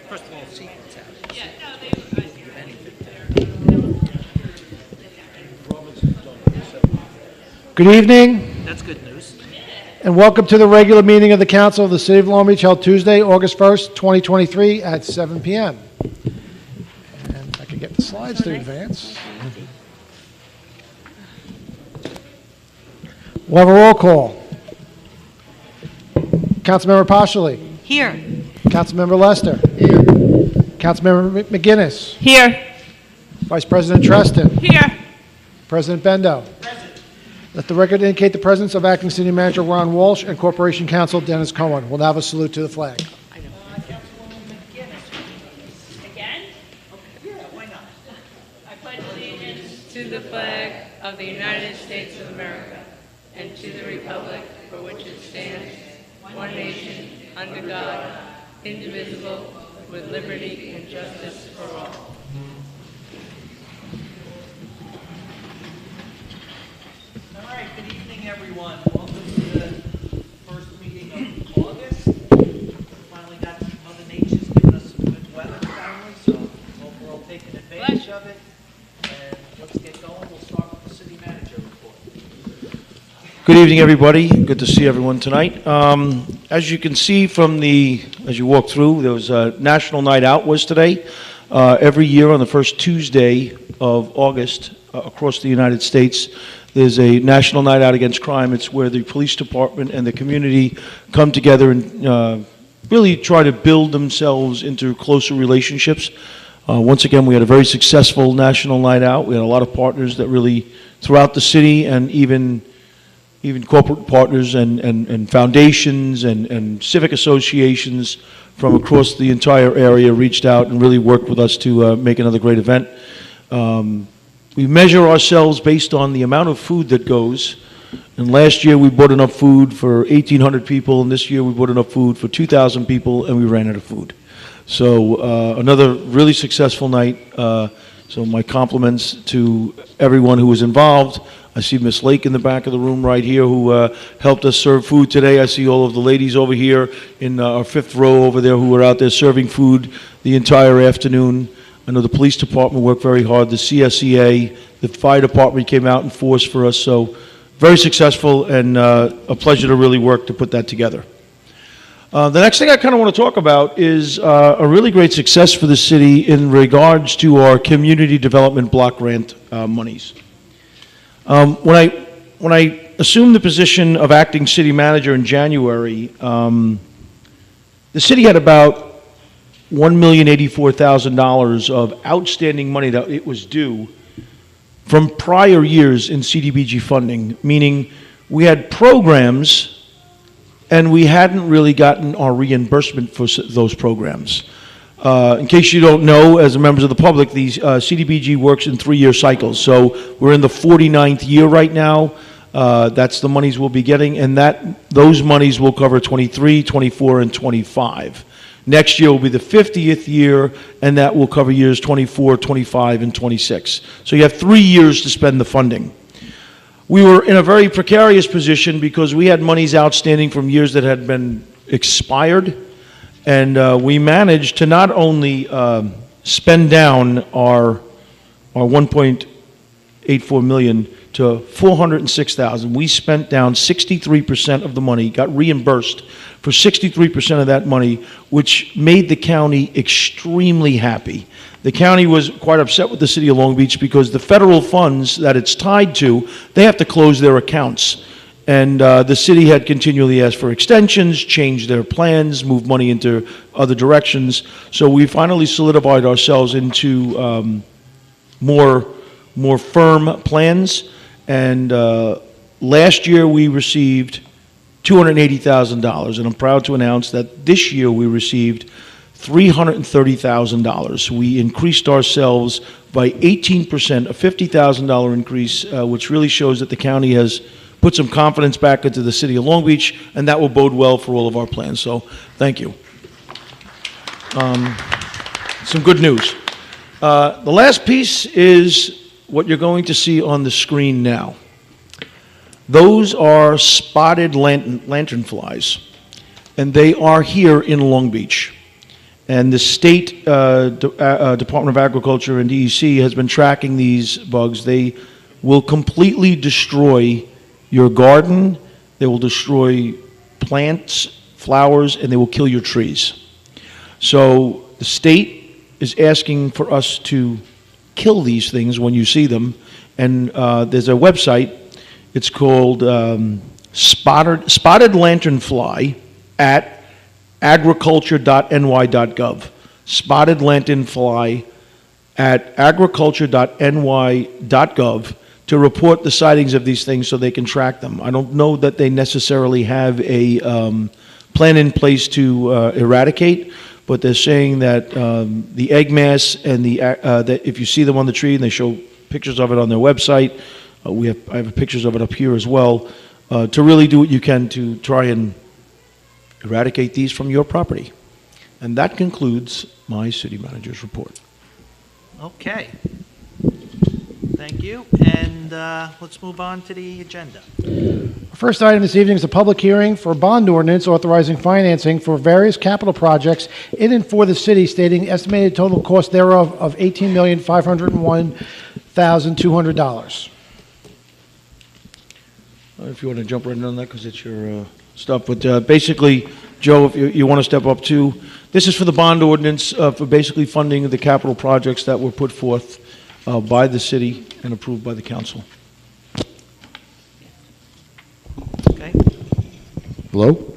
First of all, secrets out. Good evening, That's good news. and welcome to the regular meeting of the Council of the City of Long Beach held Tuesday, August 1st, 2023 at 7 p.m. And I can get the slides to advance. We'll have a roll call. Councilmember Pashley. Here. Councilmember Lester. Here. Councilmember McGinnis. Here. Vice President Treston. Here. President Bendo. Let the record indicate the presence of Acting City Manager Ron Walsh and Corporation Counsel Dennis Cohen. We'll now have a salute to the flag. Again? Yeah, why not? I pledge allegiance to the flag of the United States of America and to the republic for which it stands, one nation, under God, indivisible, with liberty and justice for all. All right, good evening, everyone. Welcome to the first meeting of August. Finally got Mother Nature's given us some good weather finally, so hope we're all taking advantage of it. And let's get going. We'll start with the city manager report. Good evening, everybody. Good to see everyone tonight. As you can see from as you walk through, there was a National Night Out was today. Every year on the first Tuesday of August across the United States, there's a National Night Out Against Crime. It's where the police department and the community come together and really try to build themselves into closer relationships. Once again, we had a very successful National Night Out. We had a lot of partners that really, throughout the city, and even corporate partners and foundations and civic associations from across the entire area reached out and really worked with us to make another great event. We measure ourselves based on the amount of food that goes. And last year we bought enough food for 1,800 people, and this year we bought enough food for 2,000 people, and we ran out of food. So another really successful night. So my compliments to everyone who was involved. I see Miss Lake in the back of the room right here who helped us serve food today. I see all of the ladies over here in our fifth row over there who were out there serving food the entire afternoon. I know the police department worked very hard, the CSEA, the fire department came out in force for us, so very successful and a pleasure to really work to put that together. The next thing I kind of want to talk about is a really great success for the city in regards to our community development block grant monies. When I assumed the position of acting city manager in January, the city had about $1,084,000 of outstanding money that it was due from prior years in CDBG funding, meaning we had programs and we hadn't really gotten our reimbursement for those programs. In case you don't know, as members of the public, these CDBG works in 3-year cycles. So we're in the 49th year right now. That's the monies we'll be getting, and those monies will cover 23, 24, and 25. Next year will be the 50th year, and that will cover years 24, 25, and 26. So you have 3 years to spend the funding. We were in a very precarious position because we had monies outstanding from years that had been expired, and we managed to not only spend down our 1.84 million to 406,000. We spent down 63% of the money, got reimbursed for 63% of that money, which made the county extremely happy. The county was quite upset with the city of Long Beach because the federal funds that it's tied to, they have to close their accounts. And the city had continually asked for extensions, changed their plans, moved money into other directions. So we finally solidified ourselves into more firm plans. And last year we received $280,000, and I'm proud to announce that this year we received $330,000. We increased ourselves by 18%, a $50,000 increase, which really shows that the county has put some confidence back into the city of Long Beach, and that will bode well for all of our plans. So thank you. Some good news. The last piece is what you're going to see on the screen now. Those are spotted lantern flies, and they are here in Long Beach. And the state Department of Agriculture and DEC has been tracking these bugs. They will completely destroy your garden. They will destroy plants, flowers, and they will kill your trees. So the state is asking for us to kill these things when you see them. And there's a website. It's called Spotted Lanternfly at agriculture.ny.gov. Spotted Lanternfly at agriculture.ny.gov to report the sightings of these things so they can track them. I don't know that they necessarily have a plan in place to eradicate, but they're saying that the egg mass and that if you see them on the tree, and they show pictures of it on their website, I have pictures of it up here as well, to really do what you can to try and eradicate these from your property. And that concludes my city manager's report. Okay. Thank you. And let's move on to the agenda. Our first item this evening is a public hearing for a bond ordinance authorizing financing for various capital projects in and for the city, stating estimated total cost thereof of $18,501,200. If you want to jump right in on that, because it's your stuff. But basically, Joe, if you want to step up too, this is for the bond ordinance for basically funding the capital projects that were put forth by the city and approved by the council. Okay. Hello?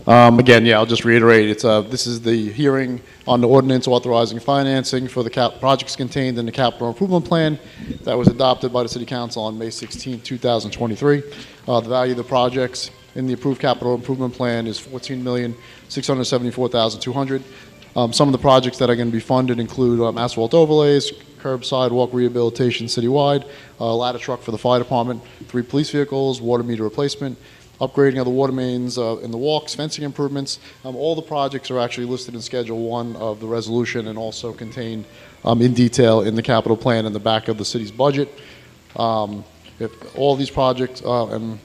Again, yeah, I'll just reiterate, this is the hearing on the ordinance authorizing financing for the projects contained in the capital improvement plan that was adopted by the City Council on May 16, 2023. The value of the projects in the approved capital improvement plan is $14,674,200. Some of the projects that are going to be funded include asphalt overlays, curb sidewalk rehabilitation citywide, a ladder truck for the fire department, 3 police vehicles, water meter replacement, upgrading of the water mains in the walks, fencing improvements. All the projects are actually listed in Schedule 1 of the resolution and also contained in detail in the capital plan in the back of the city's budget. If all these projects, and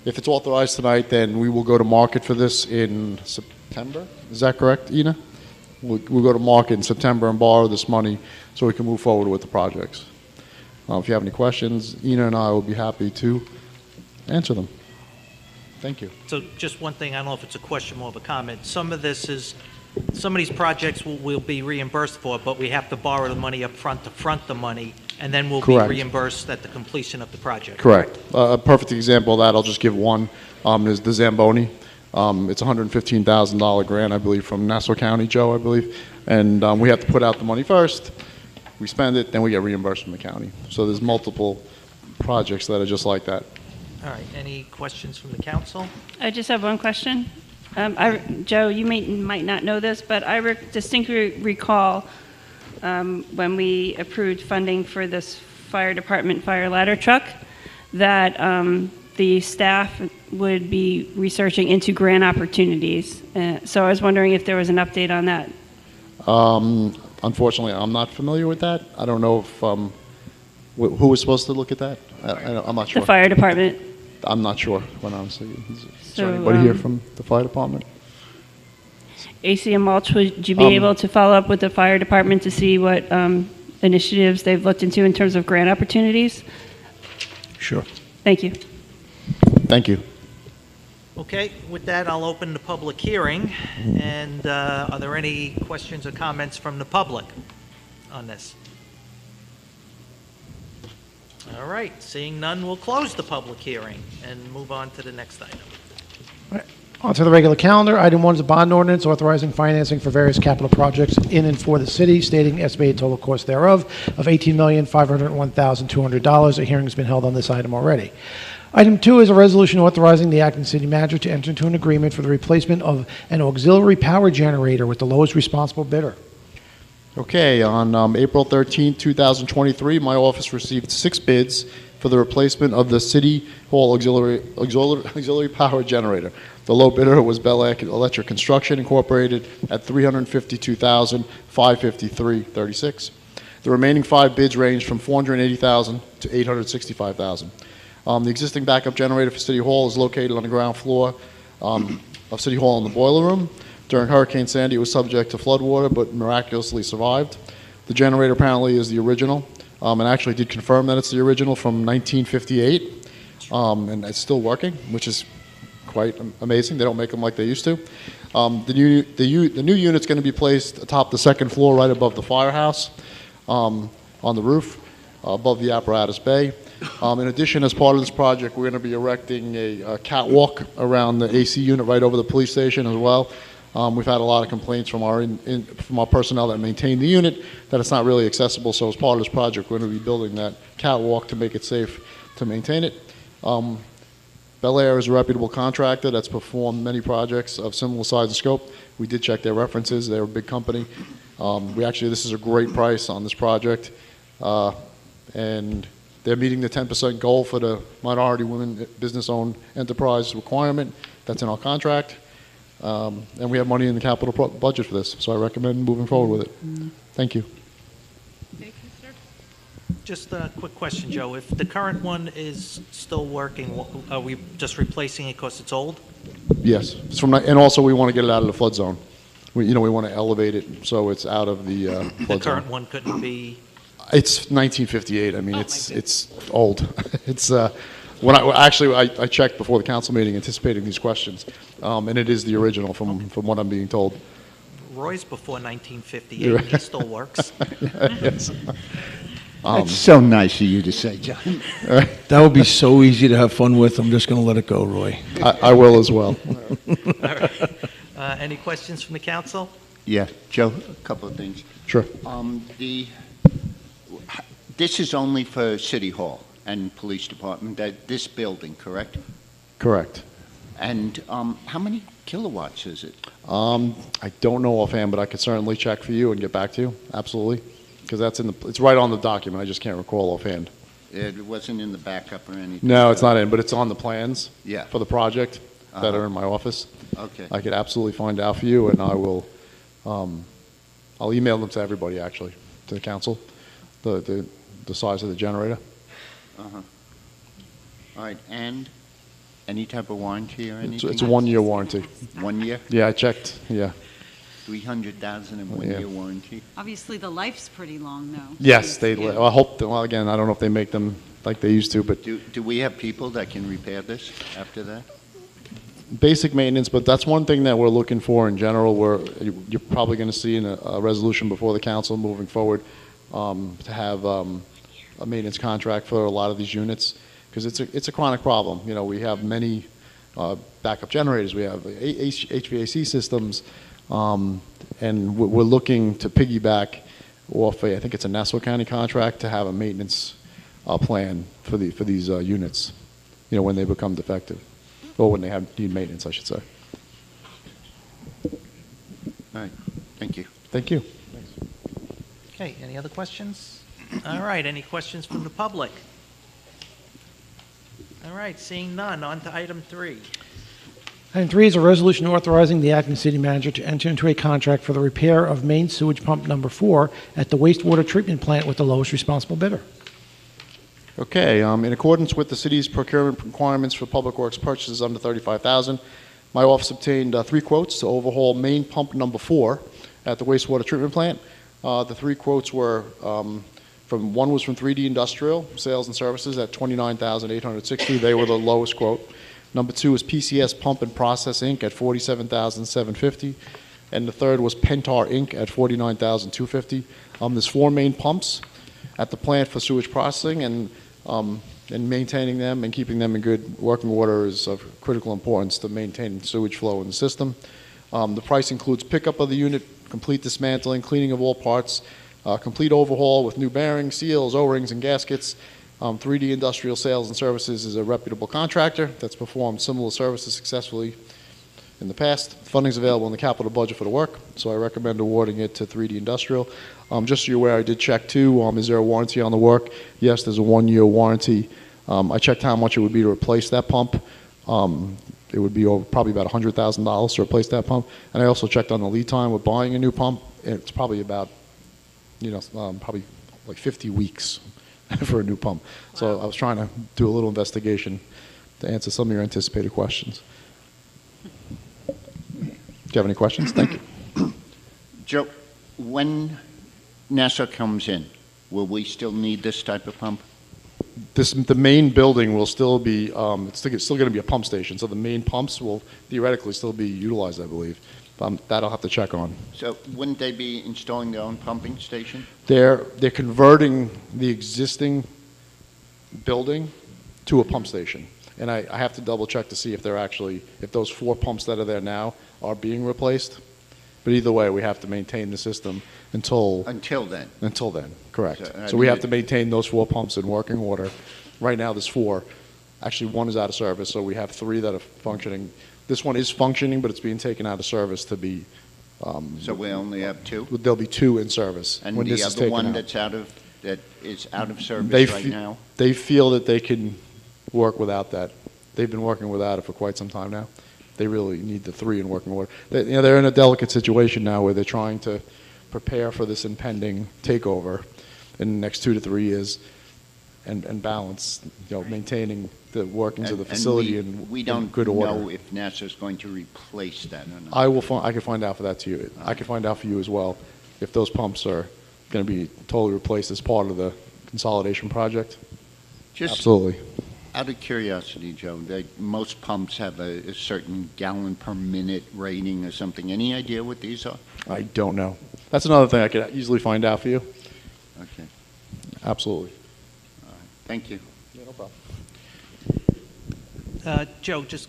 if it's authorized tonight, then we will go to market for this in September. Is that correct, Ina? We'll go to market in September and borrow this money so we can move forward with the projects. If you have any questions, Ina and I will be happy to answer them. Thank you. So just one thing, I don't know if it's a question, more of a comment. Some of these projects we'll be reimbursed for, but we have to borrow the money up front to front the money, and then we'll Correct. be reimbursed at the completion of the project. Correct. A perfect example of that, I'll just give one, is the Zamboni. It's a $115,000 grant, I believe, from Nassau County, Joe, I believe. And we have to put out the money first, we spend it, then we get reimbursed from the county. So there's multiple projects that are just like that. All right, any questions from the council? I just have one question. Joe, you might not know this, but I distinctly recall when we approved funding for this fire department fire ladder truck that the staff would be researching into grant opportunities. So I was wondering if there was an update on that. Unfortunately, I'm not familiar with that. I don't know if who was supposed to look at that. I'm not sure. The fire department. I'm not sure, quite honestly. Is So, there anybody here from the fire department? ACM Mulch, would you be able to follow up with the fire department to see what initiatives they've looked into in terms of grant opportunities? Sure. Thank you. Thank you. Okay, with that, I'll open the public hearing. And are there any questions or comments from the public on this? All right, seeing none, we'll close the public hearing and move on to the next item. On to the regular calendar. Item 1 is a bond ordinance authorizing financing for various capital projects in and for the city, stating estimated total cost thereof of $18,501,200. A hearing has been held on this item already. Item 2 is a resolution authorizing the acting city manager to enter into an agreement for the replacement of an auxiliary power generator with the lowest responsible bidder. Okay, on April 13, 2023, my office received 6 bids for the replacement of the City Hall auxiliary power generator. The low bidder was Bel Air Electric Construction Incorporated at $352,553.36. The remaining 5 bids ranged from $480,000 to $865,000. The existing backup generator for City Hall is located on the ground floor of City Hall in the boiler room. During Hurricane Sandy, it was subject to floodwater, but miraculously survived. The generator apparently is the original, and actually did confirm that it's the original from 1958, and it's still working, which is quite amazing. They don't make them like they used to. The new unit's going to be placed atop the second floor, right above the firehouse, on the roof, above the apparatus bay. In addition, as part of this project, we're going to be erecting a catwalk around the AC unit right over the police station as well. We've had a lot of complaints from our personnel that maintain the unit that it's not really accessible. So as part of this project, we're going to be building that catwalk to make it safe to maintain it. Bel Air is a reputable contractor that's performed many projects of similar size and scope. We did check their references. They're a big company. This is a great price on this project. And they're meeting the 10% goal for the minority women business-owned enterprise requirement. That's in our contract. And we have money in the capital budget for this, so I recommend moving forward with it. Thank you. Thank you, sir. Just a quick question, Joe. If the current one is still working, are we just replacing it because it's old? Yes, it's and also we want to get it out of the flood zone. We want to elevate it so it's out of the The flood zone. current one couldn't be, It's 1958. I mean, Oh, it's old. It's I checked before the council meeting, anticipating these questions, and it is the original from what I'm being told. Roy's before 1958, he still works. Yes. That's so nice of you to say, John. That would be so easy to have fun with. I'm just going to let it go, Roy. I will as well. All right. Any questions from the council? Yeah, Joe, a couple of things. Sure. This is only for City Hall and Police Department, this building, correct? Correct. And how many kilowatts is it? I don't know offhand, but I could certainly check for you and get back to you. Absolutely, because it's right on the document. I just can't recall offhand. It wasn't in the backup or anything? No, it's not in, but it's on the plans. Yeah. For the project that are in my office. Okay. I could absolutely find out for you, and I will. I'll email them to everybody, actually, to the council. The size of the generator. Uh-huh. All right, and any type of warranty or anything? It's a 1-year warranty. 1 year? Yeah, I checked. Yeah. 300,000 and 1 Yeah. year warranty? Obviously, the life's pretty long, though. Yes, Yeah. I hope. Well, again, I don't know if they make them like they used to, but Do we have people that can repair this after that? basic maintenance. But that's one thing that we're looking for in general. You're probably going to see in a resolution before the council moving forward to have a maintenance contract for a lot of these units, because it's a chronic problem. We have many backup generators, we have HVAC systems, and we're looking to piggyback off I think it's a Nassau County contract to have a maintenance plan for these units, when they become defective, or when they need maintenance, I should say. All right, thank you. Thank you. Okay, any other questions? All right, any questions from the public? All right, seeing none, on to item 3. Item 3 is a resolution authorizing the acting city manager to enter into a contract for the repair of main sewage pump number 4 at the wastewater treatment plant with the lowest responsible bidder. Okay, in accordance with the city's procurement requirements for public works purchases under $35,000, my office obtained 3 quotes to overhaul main pump number 4 at the wastewater treatment plant. The 3 quotes were one was from 3D Industrial Sales and Services at $29,860. They were the lowest quote. Number 2 is PCS Pump and Process Inc. at $47,750, and the third was Pentar Inc. at $49,250. There's 4 main pumps at the plant for sewage processing, and maintaining them and keeping them in good working order is of critical importance to maintain sewage flow in the system. The price includes pickup of the unit, complete dismantling, cleaning of all parts, complete overhaul with new bearings, seals, O-rings, and gaskets. 3D Industrial Sales and Services is a reputable contractor that's performed similar services successfully in the past. Funding is available in the capital budget for the work, so I recommend awarding it to 3D Industrial. Just so you're aware, I did check too. Is there a warranty on the work? Yes, there's a 1-year warranty. I checked how much it would be to replace that pump. It would be probably about $100,000 to replace that pump. And I also checked on the lead time with buying a new pump. It's probably about, probably like 50 weeks for a new pump. So I was trying to do a little investigation to answer some of your anticipated questions. you have any questions? Thank you. Joe, when NASA comes in, will we still need this type of pump? The main building will still be, it's still going to be a pump station, so the main pumps will theoretically still be utilized, I believe. That I'll have to check on. So wouldn't they be installing their own pumping station? They're converting the existing building to a pump station. And I have to double check to see if if those 4 pumps that are there now are being replaced. But either way, we have to maintain the system until then. Until then, correct. So we have to maintain those 4 pumps in working order. Right now, there's 4. Actually, 1 is out of service, so we have 3 that are functioning. This one is functioning, but it's being taken out of service to be. So we only have 2? There'll be 2 in service. And when the this is other taken one out. that is out of service right now? They feel that they can work without that. They've been working without it for quite some time now. They really need the 3 in working order. They're in a delicate situation now where they're trying to prepare for this impending takeover in the next 2 to 3 years and balance, maintaining the workings of the facility in good order. We don't know if NASA's going to replace that or not. I can find out for that to you. I can find out for you as well if those pumps are going to be totally replaced as part of the consolidation project. Absolutely. Out of curiosity, Joe, most pumps have a certain gallon per minute rating or something. Any idea what these are? I don't know. That's another thing I could easily find out for you. Okay. Absolutely. All right. Thank you. Yeah, no problem. Joe, just,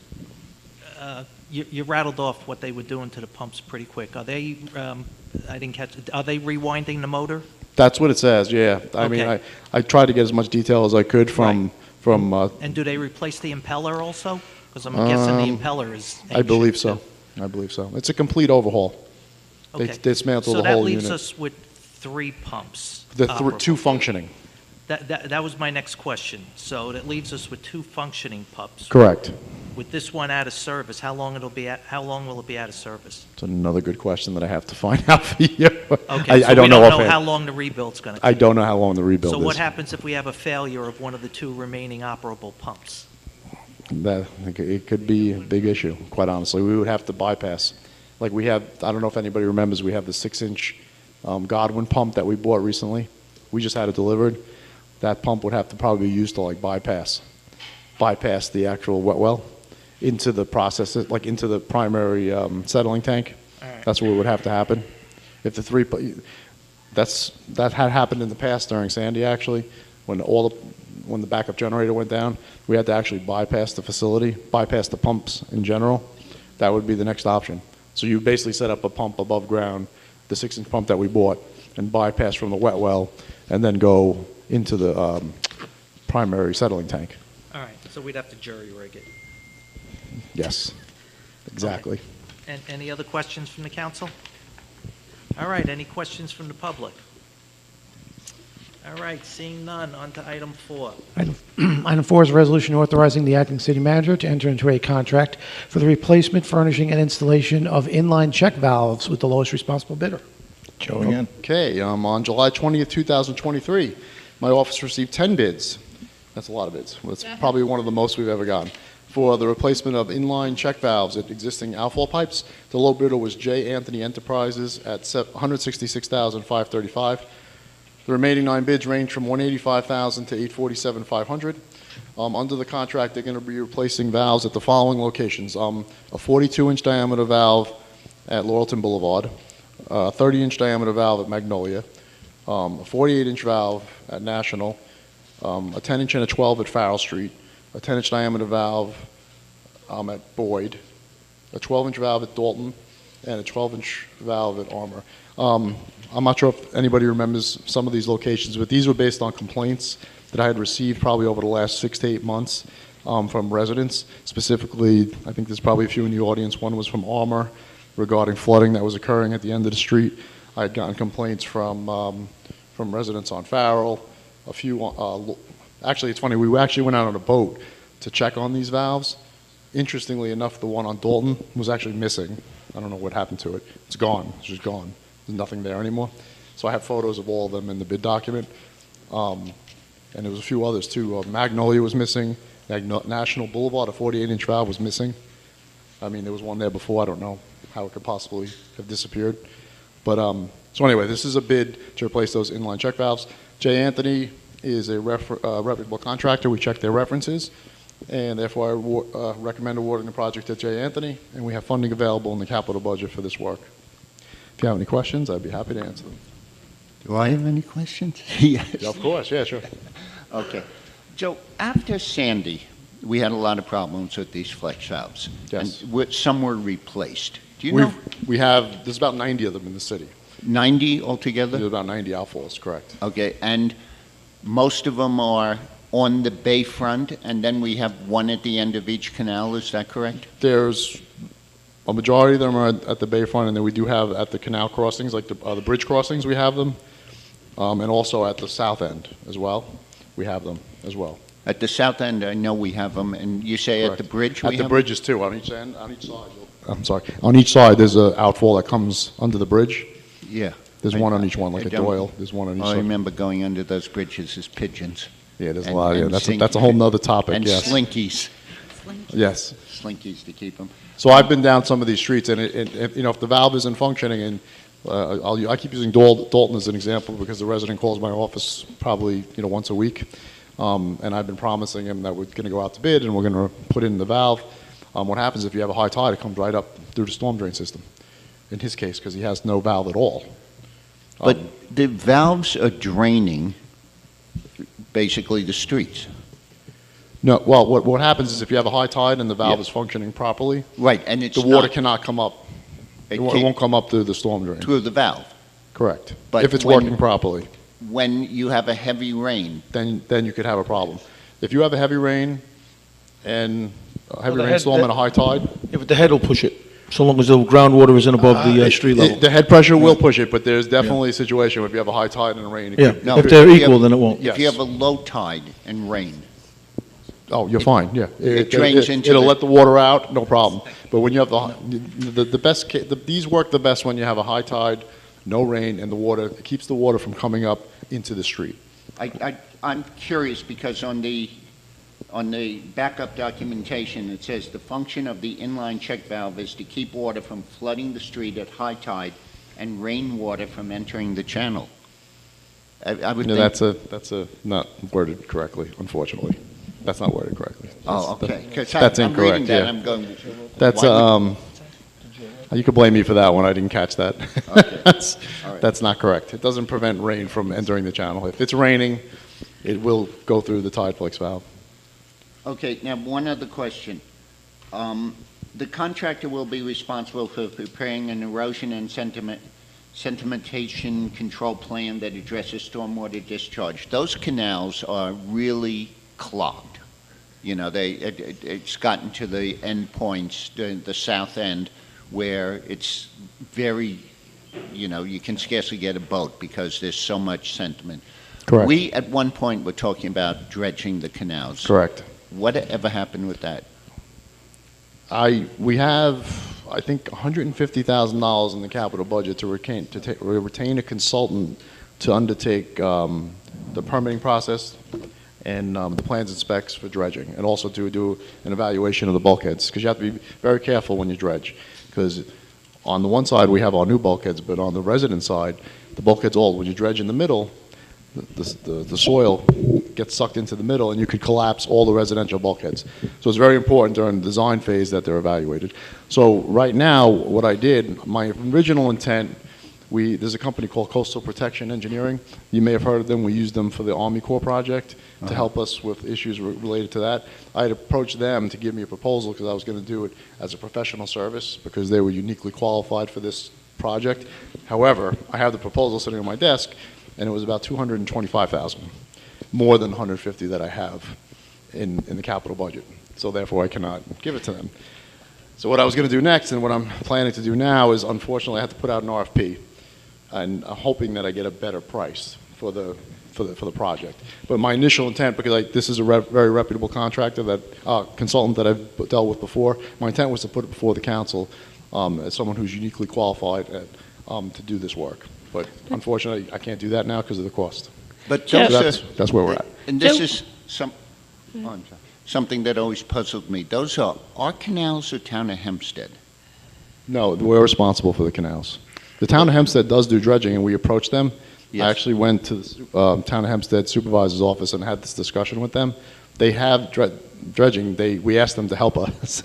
you rattled off what they were doing to the pumps pretty quick. Are they, I didn't catch, are they rewinding the motor? That's what it says, yeah. I mean, I tried to get as much detail as I could from. And do they replace the impeller also? Because I'm guessing the impeller is ancient. I believe so. I believe so. It's a complete overhaul. Okay. They dismantled the So that whole leaves unit. us with 3 pumps. The 2 operable. functioning. That was my next question. So that leaves us with 2 functioning pumps. Correct. With this one out of service, how long will it be out of service? It's another good question that I have to find out for you. Okay, I don't know offhand. how long the rebuild's going to take. I don't know how long the rebuild is. So what happens if we have a failure of one of the 2 remaining operable pumps? It could be a big issue, quite honestly. We would have to bypass. Like we have, I don't know if anybody remembers, we have the 6-inch Godwin pump that we bought recently. We just had it delivered. That pump would have to probably be used to bypass the actual wet well into the process, like into the primary settling tank. Right. That's what would have to happen. If the 3, that had happened in the past during Sandy actually, when the backup generator went down, we had to actually bypass the facility, bypass the pumps in general. That would be the next option. So you basically set up a pump above ground, the 6-inch pump that we bought, and bypass from the wet well, and then go into the primary settling tank. All right, so we'd have to jury rig it. Yes, exactly. Okay. And any other questions from the council? All right, any questions from the public? All right, seeing none, on to item 4. Item 4 is a resolution authorizing the acting city manager to enter into a contract for the replacement, furnishing, and installation of inline check valves with the lowest responsible bidder. Joe again. Okay, on July 20th, 2023, my office received 10 bids. That's a lot of bids. That's probably one of the most we've ever gotten. For the replacement of inline check valves at existing outfall pipes, the low bidder was J. Anthony Enterprises at $166,535. The remaining 9 bids range from $185,000 to $847,500. Under the contract, they're going to be replacing valves at the following locations: a 42-inch diameter valve at Laurelton Boulevard, a 30-inch diameter valve at Magnolia, a 48-inch valve at National, a 10-inch and a 12 at Farrell Street, a 10-inch diameter valve at Boyd, a 12-inch valve at Dalton, and a 12-inch valve at Armour. I'm not sure if anybody remembers some of these locations, but these were based on complaints that I had received probably over the last 6 to 8 months from residents. Specifically, I think there's probably a few in the audience. One was from Armour regarding flooding that was occurring at the end of the street. I had gotten complaints from residents on Farrell. A few, actually, it's funny, we actually went out on a boat to check on these valves. Interestingly enough, the one on Dalton was actually missing. I don't know what happened to it. It's gone. It's just gone. There's nothing there anymore. So I have photos of all of them in the bid document. And there was a few others too. Magnolia was missing. National Boulevard, a 48-inch valve was missing. I mean, there was one there before. I don't know. how it could possibly have disappeared. But, so anyway, this is a bid to replace those inline check valves. J. Anthony is a reputable contractor. We checked their references, and therefore I recommend awarding the project to J. Anthony, and we have funding available in the capital budget for this work. If you have any questions, I'd be happy to answer them. Do I have any questions? Yes. Yeah, of course, yeah, sure. Okay. Joe, after Sandy, we had a lot of problems with these flex valves. Yes. And some were replaced. Do you know? There's about 90 of them in the city. 90 altogether? There's about 90 outfalls, correct. Okay, and most of them are on the bayfront, and then we have one at the end of each canal, is that correct? There's a majority of them are at the bayfront, and then we do have at the canal crossings, like the bridge crossings, we have them, and also at the south end as well. We have them as well. At the south end, I know we have them, and you say Correct. at the bridge we At the have bridges too, on each end, on each side. I'm sorry. On each side, there's an outfall that comes under the bridge. them? Yeah. There's one on each one, like I a don't- doyle. There's one on each I side. remember going under those bridges as pigeons. Yeah, there's a and- lot. Yeah, and that's a whole nother topic. And Yes. slinkies. Yes. Slinkies to keep them. So I've been down some of these streets, and if the valve isn't functioning, and I keep using Dalton as an example because the resident calls my office probably once a week, and I've been promising him that we're going to go out to bid and we're going to put in the valve. What happens if you have a high tide? It comes right up through the storm drain system. In his case, because he has no valve at all. But the valves are draining basically the streets. No, well, what happens is if you have a high tide and the valve Yeah. is functioning properly, Right, and it's the water not cannot come up. It can't- won't come up through the storm drain. through the valve. Correct. But If it's when- working properly, When you have a heavy rain, then you could have a problem. If you have a heavy rain and a heavy the head- rainstorm and a high tide, Yeah, but the head will push it, so long as the groundwater isn't above the street level. the head pressure will push it, but there's definitely a situation where if you have a high tide and a rain. Yeah, No, if they're if you equal, have- then it won't. Yes. if you have a low tide and rain, Oh, you're fine, yeah. It drains into It'll the- let the water out, no problem. But when you have the best, these work the best when you have a high tide, no rain, and it keeps the water from coming up into the street. I'm curious because on the backup documentation, it says the function of the inline check valve is to keep water from flooding the street at high tide and rainwater from entering the channel. I would think. That's not worded correctly, unfortunately. That's not worded correctly. Oh, okay. 'Cause That's I'm reading incorrect, that, yeah. I'm going. That's, why would- you could blame me for that one, I didn't catch that. Okay. That's All right. that's not correct. It doesn't prevent rain from entering the channel. If it's raining, it will go through the tideflex valve. Okay, now one other question. The contractor will be responsible for preparing an erosion and sedimentation control plan that addresses stormwater discharge. Those canals are really clogged. It's gotten to the end points, the south end, where it's very, you can scarcely get a boat because there's so much sediment. Correct. We, at one point, were talking about dredging the canals. Correct. Whatever happened with that? We have, I think, $150,000 in the capital budget to retain a consultant to undertake the permitting process and the plans and specs for dredging, and also to do an evaluation of the bulkheads, because you have to be very careful when you dredge, because on the one side we have our new bulkheads, but on the resident side, the bulkhead's old. When you dredge in the middle, the soil gets sucked into the middle, and you could collapse all the residential bulkheads. So it's very important during the design phase that they're evaluated. So right now, what I did, my original intent, there's a company called Coastal Protection Engineering. You may have heard of them. We used them for the Army Corps project to help us with issues related to that. I had approached them to give me a proposal because I was going to do it as a professional service because they were uniquely qualified for this project. However, I have the proposal sitting on my desk, and it was about $225,000, more than $150,000 that I have in the capital budget. So therefore, I cannot give it to them. So what I was going to do next, and what I'm planning to do now, is unfortunately I have to put out an RFP, and I'm hoping that I get a better price for the project. But my initial intent, because this is a very reputable contractor, consultant that I've dealt with before, my intent was to put it before the council as someone who's uniquely qualified to do this work. But unfortunately, I can't do that now because of the cost. But So those that's where we're at. and this Joe- is I'm sorry, something that always puzzled me. Those are our canals or town of Hempstead? No, we're responsible for the canals. The town of Hempstead does do dredging, and we approached them. Yes. I actually went to the town of Hempstead supervisor's office and had this discussion with them. They have dredging. We asked them to help us.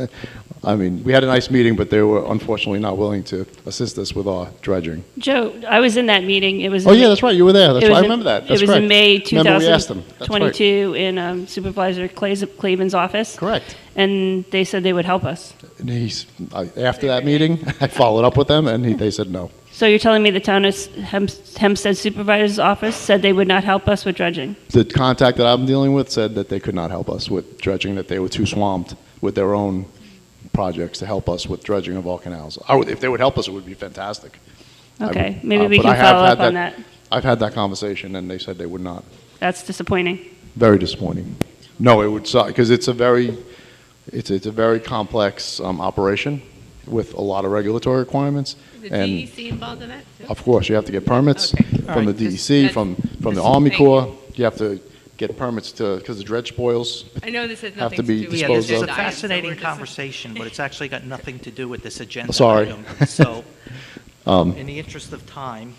I mean, we had a nice meeting, but they were unfortunately not willing to assist us with our dredging. Joe, I was in that meeting. It was. Oh, yeah, that's right. You were there. That's it right. was I in- remember that. That's It was in correct. May Remember we asked them. That's right. 2022 in Supervisor Claven's office. Correct. And they said they would help us. And after that meeting, I followed up with them, and they said no. So you're telling me the town of Hempstead Supervisor's office said they would not help us with dredging? The contact that I'm dealing with said that they could not help us with dredging, that they were too swamped with their own projects to help us with dredging of all canals. If they would help us, it would be fantastic. Okay, maybe we but can I have follow had up on that. I've had that conversation, and they said they would not. That's disappointing. Very disappointing. No, it would suck, because it's a very complex operation with a lot of regulatory requirements. Is And the DEC involved in that too? of course, you have to get permits Okay. from All the right, DEC, from the this- Army thank you. Corps. You have to get permits because the dredge spoils. I know this has have nothing to to be do with Yeah, disposed this is of. a agenda item, so fascinating we're just- conversation, but it's actually got nothing to do with this agenda Sorry. item. So, Um, in the interest of time,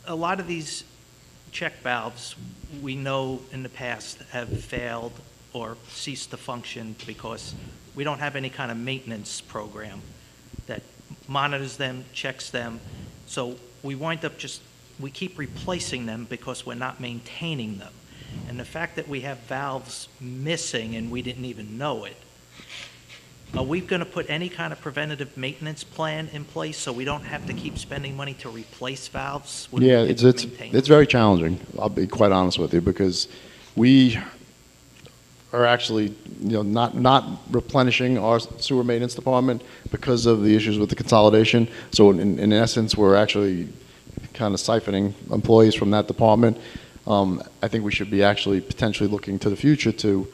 a lot of these check valves, we know in the past have failed or ceased to function because we don't have any kind of maintenance program that monitors them, checks them. So we wind up we keep replacing them because we're not maintaining them. And the fact that we have valves missing and we didn't even know it, are we going to put any kind of preventative maintenance plan in place so we don't have to keep spending money to replace valves? when we Yeah, can it's maintain them? very challenging. I'll be quite honest with you, because we are actually, not replenishing our sewer maintenance department because of the issues with the consolidation. So in essence, we're actually kind of siphoning employees from that department. I think we should be actually potentially looking to the future to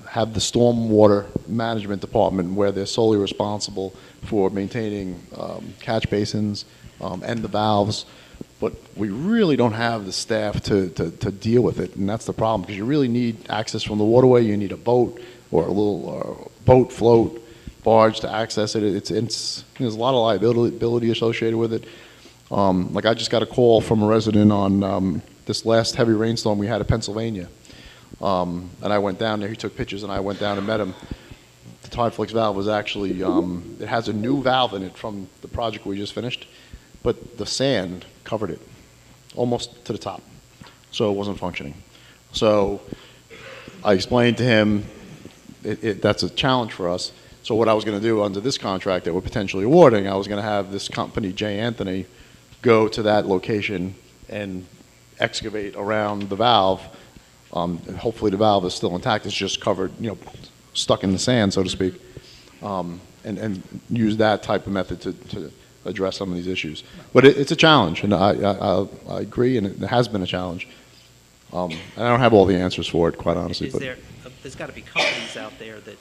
have the stormwater management department, where they're solely responsible for maintaining catch basins and the valves. But we really don't have the staff to deal with it, and that's the problem, because you really need access from the waterway. You need a boat or a little boat, float, barge to access it. There's a lot of liability associated with it. Like, I just got a call from a resident on this last heavy rainstorm we had in Pennsylvania. And I went down there, he took pictures, and I went down and met him. The Tideflix valve was actually, it has a new valve in it from the project we just finished, but the sand covered it almost to the top, so it wasn't functioning. So I explained to him that's a challenge for us. So what I was going to do under this contract that we're potentially awarding, I was going to have this company, J. Anthony, go to that location and excavate around the valve. Hopefully the valve is still intact. It's just covered, stuck in the sand, so to speak, and use that type of method to address some of these issues. But it's a challenge, and I agree, and it has been a challenge. And I don't have all the answers for it, quite honestly. But There's got to be companies out there that,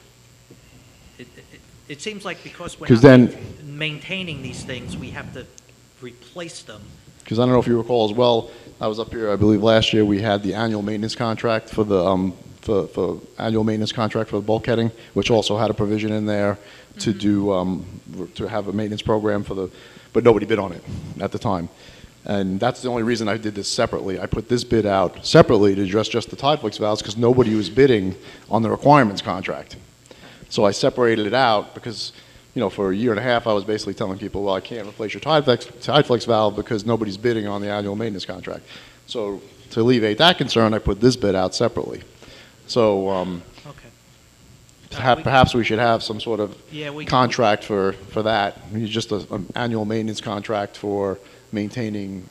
it seems like because we're 'Cause not then- maintaining these things, we have to replace them. because I don't know if you recall as well, I was up here, I believe last year, we had the annual maintenance contract for the for annual maintenance contract for the bulkheading, which also had a provision in there to do to have a maintenance program but nobody bid on it at the time. And that's the only reason I did this separately. I put this bid out separately to address just the Tideflix valves, because nobody was bidding on the requirements contract. So I separated it out because, for a year and a half, I was basically telling people, well, I can't replace your Tideflix valve because nobody's bidding on the annual maintenance contract. So to alleviate that concern, I put this bid out separately. So Okay. perhaps we should have some sort of Yeah, contract for that. Just an annual maintenance contract for maintaining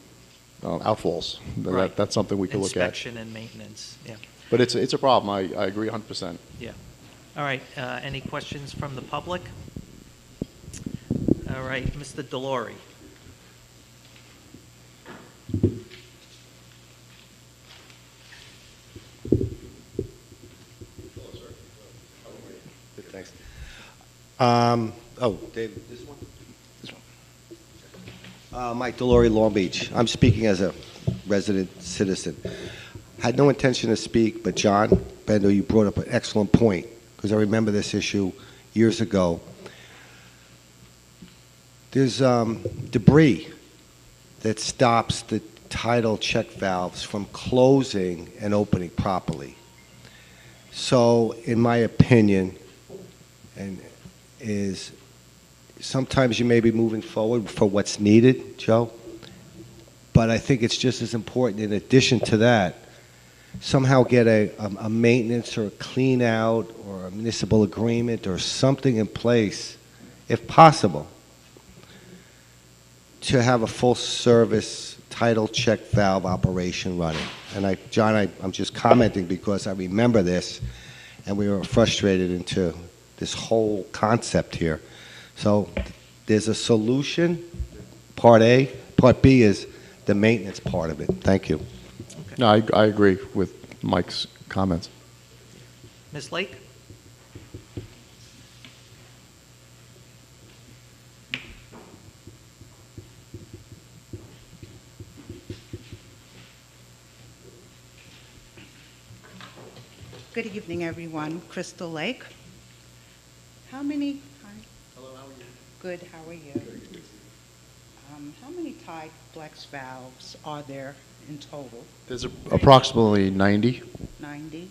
outfalls. Right. That's something we could look at. Inspection and maintenance, yeah. But it's a problem. I agree 100%. All right, any questions from the public? All right, Mr. Delory. Good, thanks. David, this one? This one. Mike Delory, Long Beach. I'm speaking as a resident citizen. Had no intention to speak, but John Bender, you brought up an excellent point, because I remember this issue years ago. There's debris that stops the tidal check valves from closing and opening properly. So, in my opinion, and is sometimes you may be moving forward for what's needed, Joe, but I think it's just as important, in addition to that, somehow get a maintenance or a clean out or a municipal agreement or something in place, if possible, to have a full service tidal check valve operation running. And John, I'm just commenting because I remember this and we were frustrated into this whole concept here. So there's a solution, part A. Part B is the maintenance part of it. Thank you. No, I agree with Mike's comments. Ms. Lake? Good evening, everyone. Crystal Lake. How many? Hi. Hello, how are you? Good. How are you? How many Tide Flex valves are there in total? There's approximately 90. 90.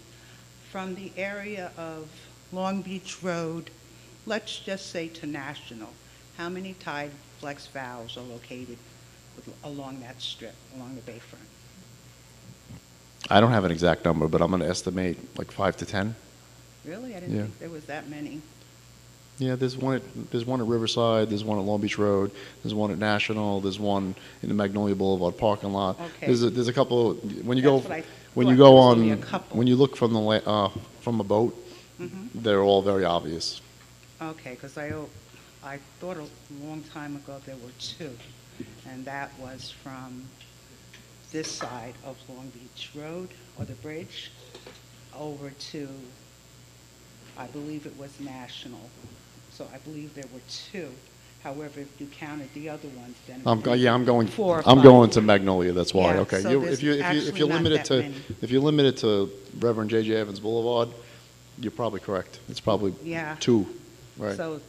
From the area of Long Beach Road, let's just say to National, how many Tide Flex valves are located along that strip, along the bayfront? I don't have an exact number, but I'm going to estimate like 5 to 10. Really? I didn't Yeah. think there was that many. Yeah, there's one at Riverside, there's one at Long Beach Road, there's one at National, there's one in the Magnolia Boulevard parking lot. Okay. There's a couple. When you That's go what I when you thought. go There was only on a couple. when you look from from a boat, Mhm. they're all very obvious. Okay, because I thought a long time ago there were two, and that was from this side of Long Beach Road, or the bridge, over to, I believe it was National. So I believe there were two. However, if you counted the other ones, then. I'm going. 4 or I'm 5. going to Magnolia. That's why. Yeah, Okay. so there's If you actually not limit it that to many. if you limit it to Reverend J.J. Evans Boulevard, you're probably correct. It's probably Yeah. 2, right? So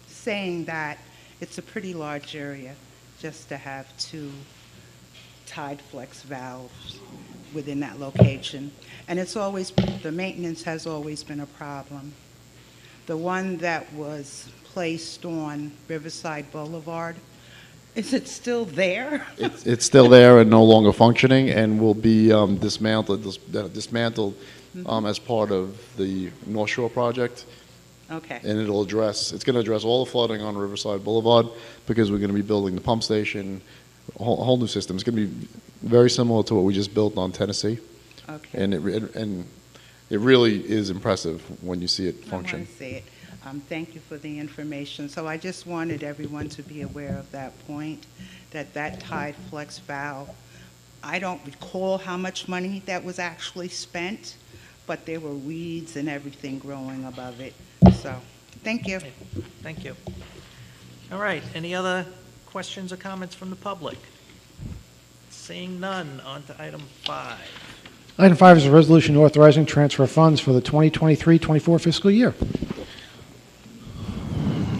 saying that, it's a pretty large area just to have 2 Tide Flex valves within that location. And the maintenance has always been a problem. The one that was placed on Riverside Boulevard, is it still there? It's still there and no longer functioning, and will be dismantled as part of the North Shore project. Okay, And it's going to address all the flooding on Riverside Boulevard, because we're going to be building the pump station, a whole new system. It's going to be very similar to what we just built on Tennessee, okay. and it really is impressive when you see it I function. want to see it. Thank you for the information. So I just wanted everyone to be aware of that point, that Tide Flex valve, I don't recall how much money that was actually spent, but there were weeds and everything growing above it. So, thank you. Thank you. All right, any other questions or comments from the public? Seeing none, on to item 5. Item 5 is a resolution authorizing transfer of funds for the 2023-24 fiscal year.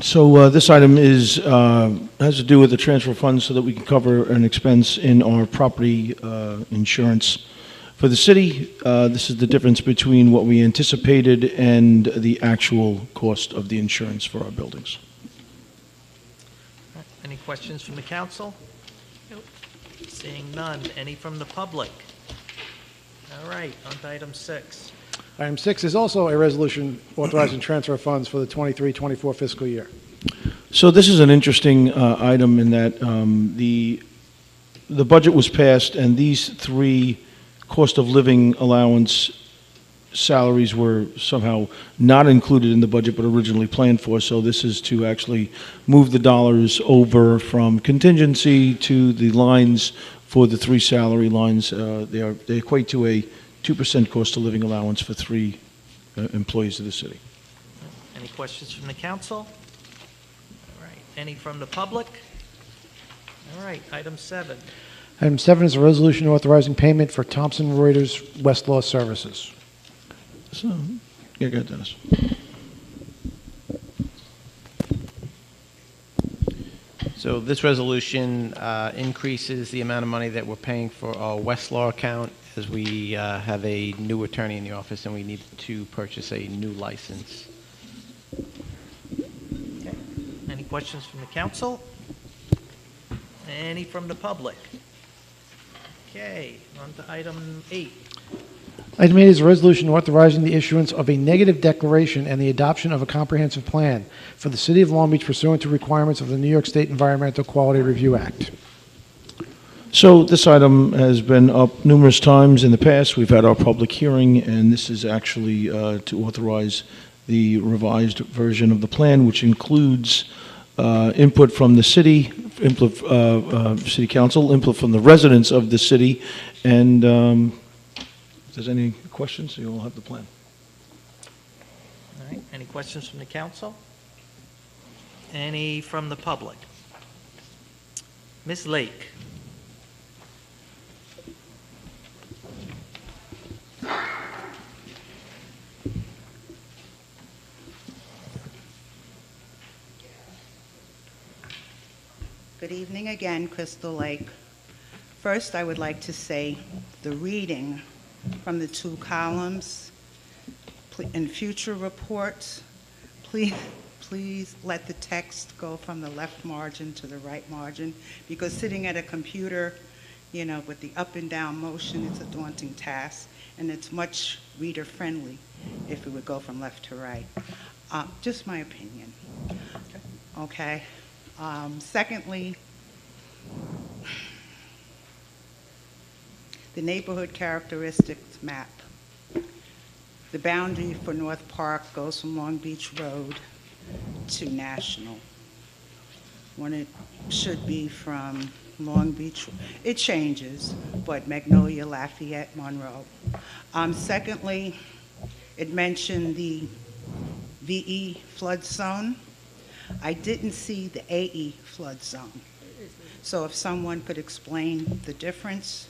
So this item has to do with the transfer of funds so that we can cover an expense in our property insurance for the city. This is the difference between what we anticipated and the actual cost of the insurance for our buildings. Any questions from the council? Nope. Seeing none, any from the public? All right, on to item 6. Item 6 is also a resolution authorizing transfer of funds for the 23-24 fiscal year. So this is an interesting item in that the budget was passed, and these 3 cost of living allowance salaries were somehow not included in the budget but originally planned for. So this is to actually move the dollars over from contingency to the lines for the 3 salary lines. They equate to a 2% cost of living allowance for 3 employees of the city. Any questions from the council? All right, any from the public? All right, item 7. Item 7 is a resolution authorizing payment for Thomson Reuters Westlaw Services. So, yeah, go ahead, Dennis. So this resolution increases the amount of money that we're paying for our Westlaw account as we have a new attorney in the office and we need to purchase a new license. Okay. Any questions from the council? Any from the public? Okay, on to item 8. Item 8 is a resolution authorizing the issuance of a negative declaration and the adoption of a comprehensive plan for the City of Long Beach pursuant to requirements of the New York State Environmental Quality Review Act. So this item has been up numerous times in the past. We've had our public hearing, and this is actually to authorize the revised version of the plan, which includes input from the city, input, city council, input from the residents of the city, and if there's any questions, you will have the plan. All right, any questions from the council? Any from the public? Ms. Lake? Good evening again, Crystal Lake. First, I would like to say the reading from the 2 columns in future reports, please let the text go from the left margin to the right margin, because sitting at a computer, you know, with the up and down motion, it's a daunting task, and it's much reader-friendly if it would go from left to right. Just my opinion. Okay. Secondly, the neighborhood characteristics map. The boundary for North Park goes from Long Beach Road to National, when it should be from Long Beach. It changes, but Magnolia, Lafayette, Monroe. Secondly, it mentioned the VE flood zone. I didn't see the AE flood zone. So if someone could explain the difference,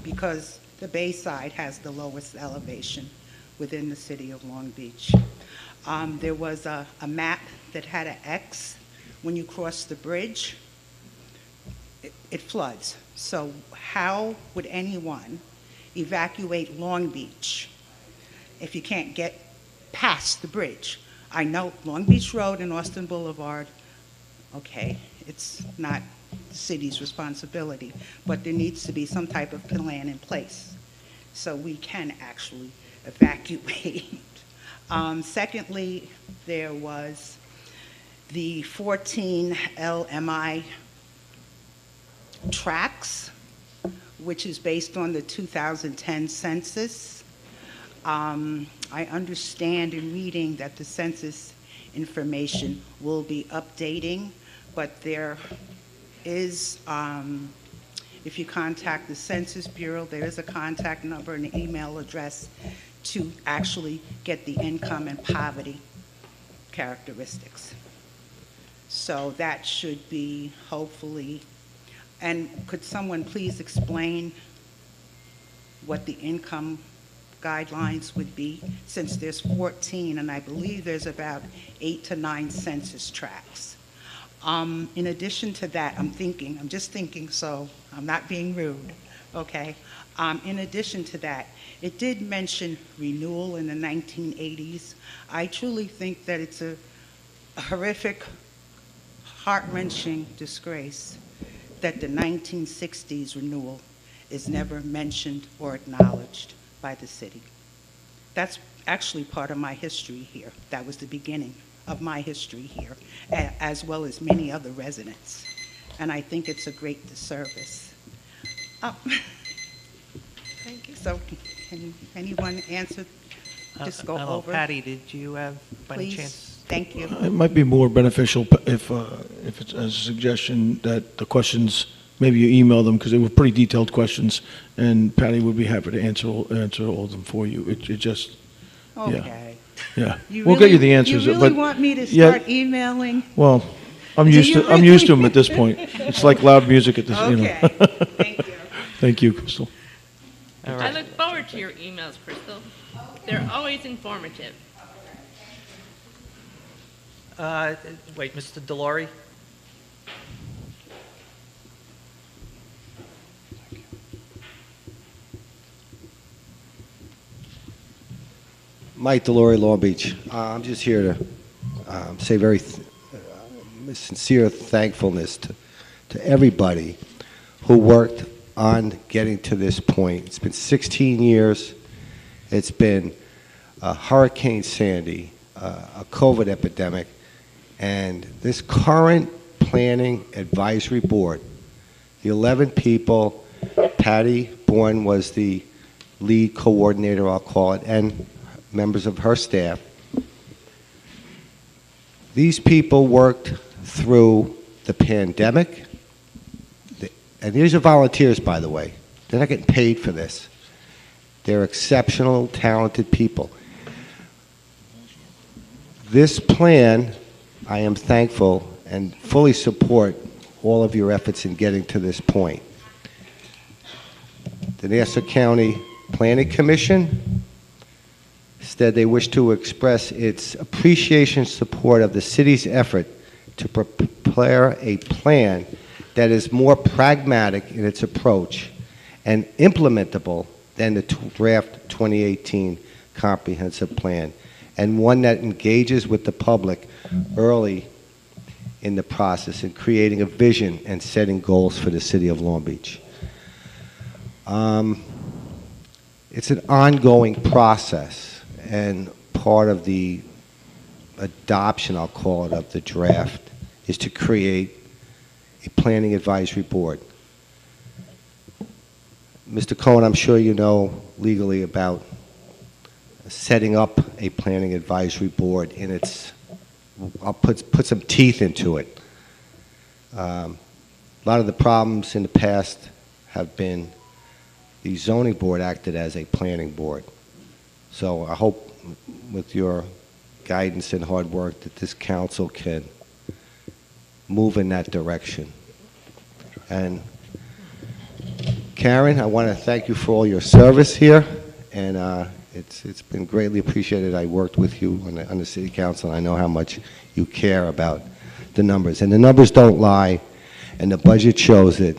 because the Bayside has the lowest elevation within the city of Long Beach. There was a map that had an X. When you cross the bridge, it floods. So how would anyone evacuate Long Beach if you can't get past the bridge? I know Long Beach Road and Austin Boulevard, okay, it's not the city's responsibility, but there needs to be some type of plan in place so we can actually evacuate. Secondly, there was the 14 LMI tracks, which is based on the 2010 census. I understand in reading that the census information will be updating, but there is, if you contact the Census Bureau, there is a contact number and an email address to actually get the income and poverty characteristics. So that should be hopefully, and could someone please explain what the income guidelines would be, since there's 14 and I believe there's about 8 to 9 census tracts. In addition to that, I'm just thinking, so I'm not being rude, okay? In addition to that, it did mention renewal in the 1980s. I truly think that it's a horrific, heart-wrenching disgrace that the 1960s renewal is never mentioned or acknowledged by the city. That's actually part of my history here. That was the beginning of my history here, as well as many other residents. And I think it's a great disservice. Thank you. So can anyone answer, just go Hello, over? Patty, did you have, by any Please. chance? Thank you. It might be more beneficial if it's a suggestion that the questions, maybe you email them, because they were pretty detailed questions, and Patty would be happy to answer all of them for you. It just, Okay. yeah. You We'll get you the answers. You really but want me to yeah, start emailing? Well, I'm Do used you to them at this point. It's like loud music at this, Okay. Thank you. Thank you, Crystal. All I right. look forward to your emails, Crystal. They're always informative. Wait, Mr. Delory? Mike Delore, Long Beach. I'm just here to say very sincere thankfulness to everybody who worked on getting to this point. It's been 16 years. It's been Hurricane Sandy, a COVID epidemic, and this current planning advisory board, the 11 people, Patty Bourne was the lead coordinator, I'll call it, and members of her staff. These people worked through the pandemic, and these are volunteers, by the way. They're not getting paid for this. They're exceptional, talented people. This plan, I am thankful and fully support all of your efforts in getting to this point. The Nassau County Planning Commission said they wish to express its appreciation and support of the city's effort to prepare a plan that is more pragmatic in its approach and implementable than the draft 2018 comprehensive plan, and one that engages with the public early in the process in creating a vision and setting goals for the city of Long Beach. It's an ongoing process, and part of the adoption, I'll call it, of the draft is to create a planning advisory board. Mr. Cohen, I'm sure you know legally about setting up a planning advisory board, and I'll put some teeth into it. A lot of the problems in the past have been the zoning board acted as a planning board. So I hope with your guidance and hard work that this council can move in that direction. And Karen, I want to thank you for all your service here, and it's been greatly appreciated. I worked with you on the city council, and I know how much you care about the numbers. And the numbers don't lie, and the budget shows it,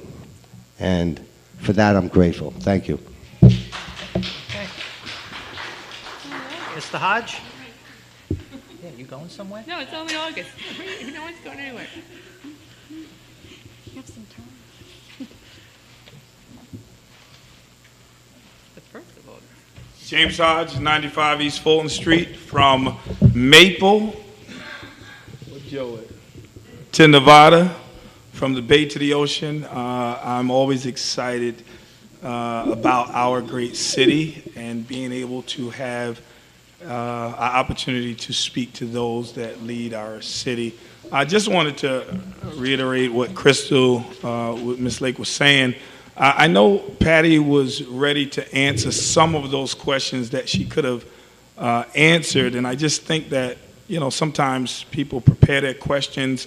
and for that I'm grateful. Thank you. Mr. Hodge? Yeah, you going somewhere? No, it's only August. No one's going anywhere. You have some time. The first of August. James Hodge, 95 East Fulton Street, from Maple to Nevada, from the bay to the ocean. I'm always excited about our great city and being able to have an opportunity to speak to those that lead our city. I just wanted to reiterate what Crystal, what Ms. Lake was saying. I know Patty was ready to answer some of those questions that she could have answered, and I just think that, you know, sometimes people prepare their questions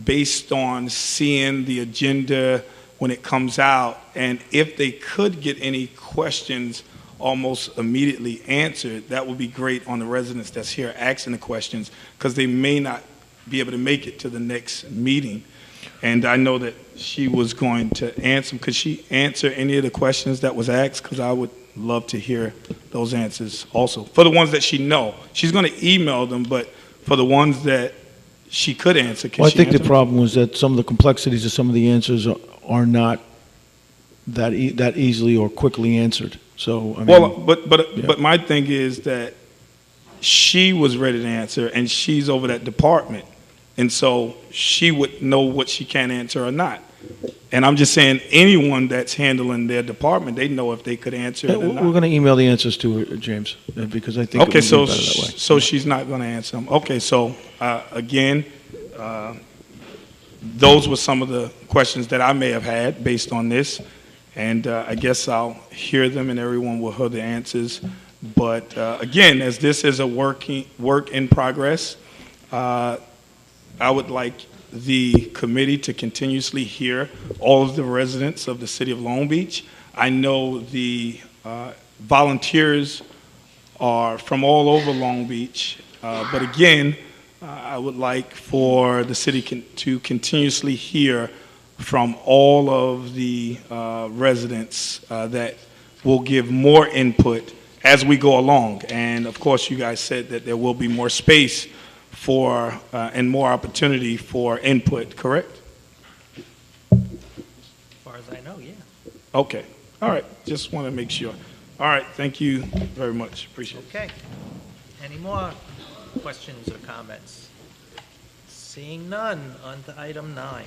based on seeing the agenda when it comes out, and if they could get any questions almost immediately answered, that would be great on the residents that's here asking the questions, because they may not be able to make it to the next meeting. And I know that she was going to answer. Could she answer any of the questions that was asked? Because I would love to hear those answers also. For the ones that she know, she's going to email them, but for the ones that she could answer, can Well, I she think answer the them? problem was that some of the complexities of some of the answers are not that easily or quickly answered. So, I mean, Well, yeah. but my thing is that she was ready to answer, and she's over that department, and so she would know what she can answer or not. And I'm just saying, anyone that's handling their department, they know if they could answer it or We're not. going to email the answers to her, James, because I think it Okay, would be so better that way. so she's not going to answer them. Okay, so again, those were some of the questions that I may have had based on this, and I guess I'll hear them, and everyone will hear the answers. But again, as this is a work in progress, I would like the committee to continuously hear all of the residents of the city of Long Beach. I know the volunteers are from all over Long Beach, but again, I would like for the city to continuously hear from all of the residents that will give more input as we go along. And of course, you guys said that there will be more space for, and more opportunity for input, correct? As far as I know, yeah. Okay, all right, just want to make sure. All right, thank you very much, appreciate it. Okay. Any more questions or comments? Seeing none, on to item 9.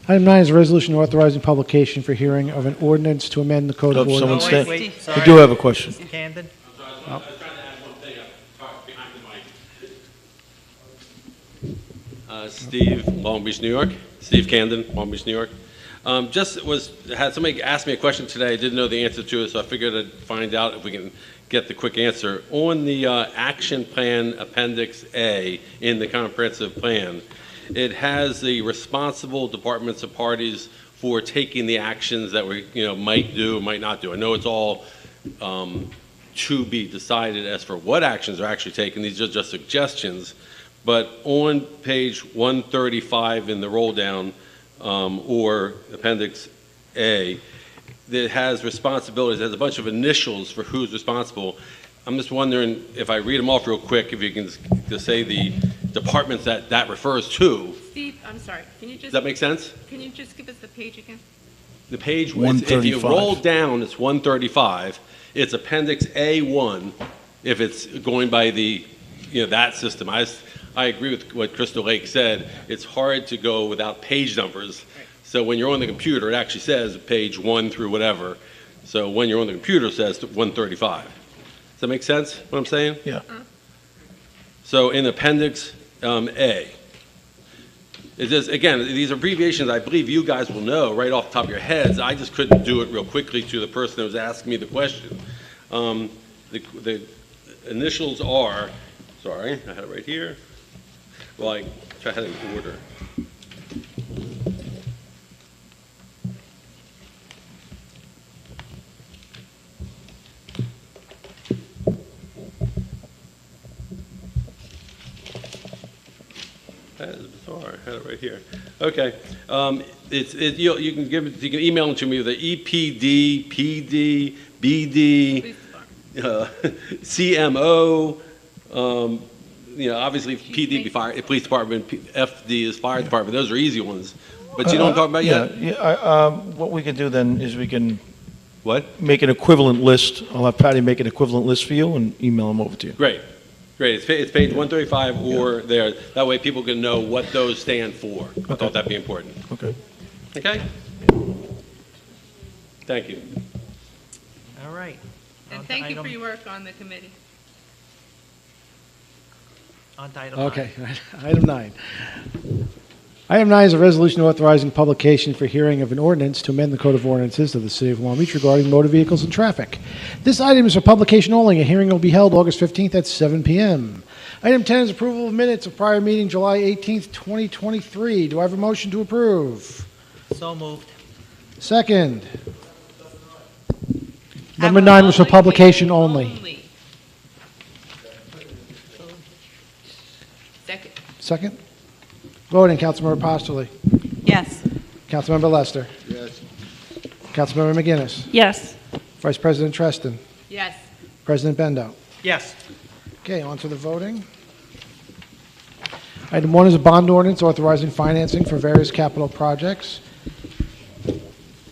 Item 9 is a resolution authorizing publication for hearing of an ordinance to amend the Code of Oh, someone Ordinances. sta- Wait, I sorry. do have a question. Mr. Camden? Steve, Long Beach, New York. Steve Camden, Long Beach, New York. Had somebody asked me a question today. I didn't know the answer to it, so I figured I'd find out if we can get the quick answer. On the action plan Appendix A in the comprehensive plan, it has the responsible departments and parties for taking the actions that we might do or might not do. I know it's all to be decided as for what actions are actually taken. These are just suggestions. But on page 135 in the roll down, or Appendix A, that has responsibilities, has a bunch of initials for who's responsible. I'm just wondering if I read them off real quick, if you can just say the departments that refers to. Steve, I'm sorry, can you Does just, that make sense? can you just give us the page again? The page, if you 135. roll down, it's 135. It's Appendix A1, if it's going by the, that system. I agree with what Crystal Lake said. It's hard to go without page numbers. So when you're on the computer, it actually says page 1 through whatever. So when you're on the computer, it says 135. Does that make sense, what I'm saying? Yeah. So in Appendix A, it says, again, these abbreviations, I believe you guys will know right off the top of your heads. I just couldn't do it real quickly to the person that was asking me the question. The initials are, sorry, I had it right here. Well, I had it in order. That is bizarre. I had it right here. Okay. You can email them to me with the EPD, PD, BD, CMO. Obviously PD be fire, police department, FD is fire department. Those are easy ones. But you know what I'm talking about yet? Yeah. What we can do then is we can What? make an equivalent list. I'll have Patty make an equivalent list for you and email them over to you. Great. It's page 135 or there. That way people can know what those stand for. I thought that'd be important. Okay. Okay? Thank you. All right. On And to thank you for item- your work on the committee. On to item 9. Okay, item 9. Item 9 is a resolution authorizing publication for hearing of an ordinance to amend the Code of Ordinances of the City of Long Beach regarding motor vehicles and traffic. This item is for publication only. A hearing will be held August 15th at 7 p.m. Item 10 is approval of minutes of prior meeting July 18th, 2023. Do I have a motion to approve? So moved. Second. Number 9 was for publication only. Second. Second. Voting, Councilmember Postoli. Yes. Councilmember Lester. Yes. Councilmember McGinnis. Yes. Vice President Treston. Yes. President Bendo. Yes. Okay, on to the voting. Item 1 is a bond ordinance authorizing financing for various capital projects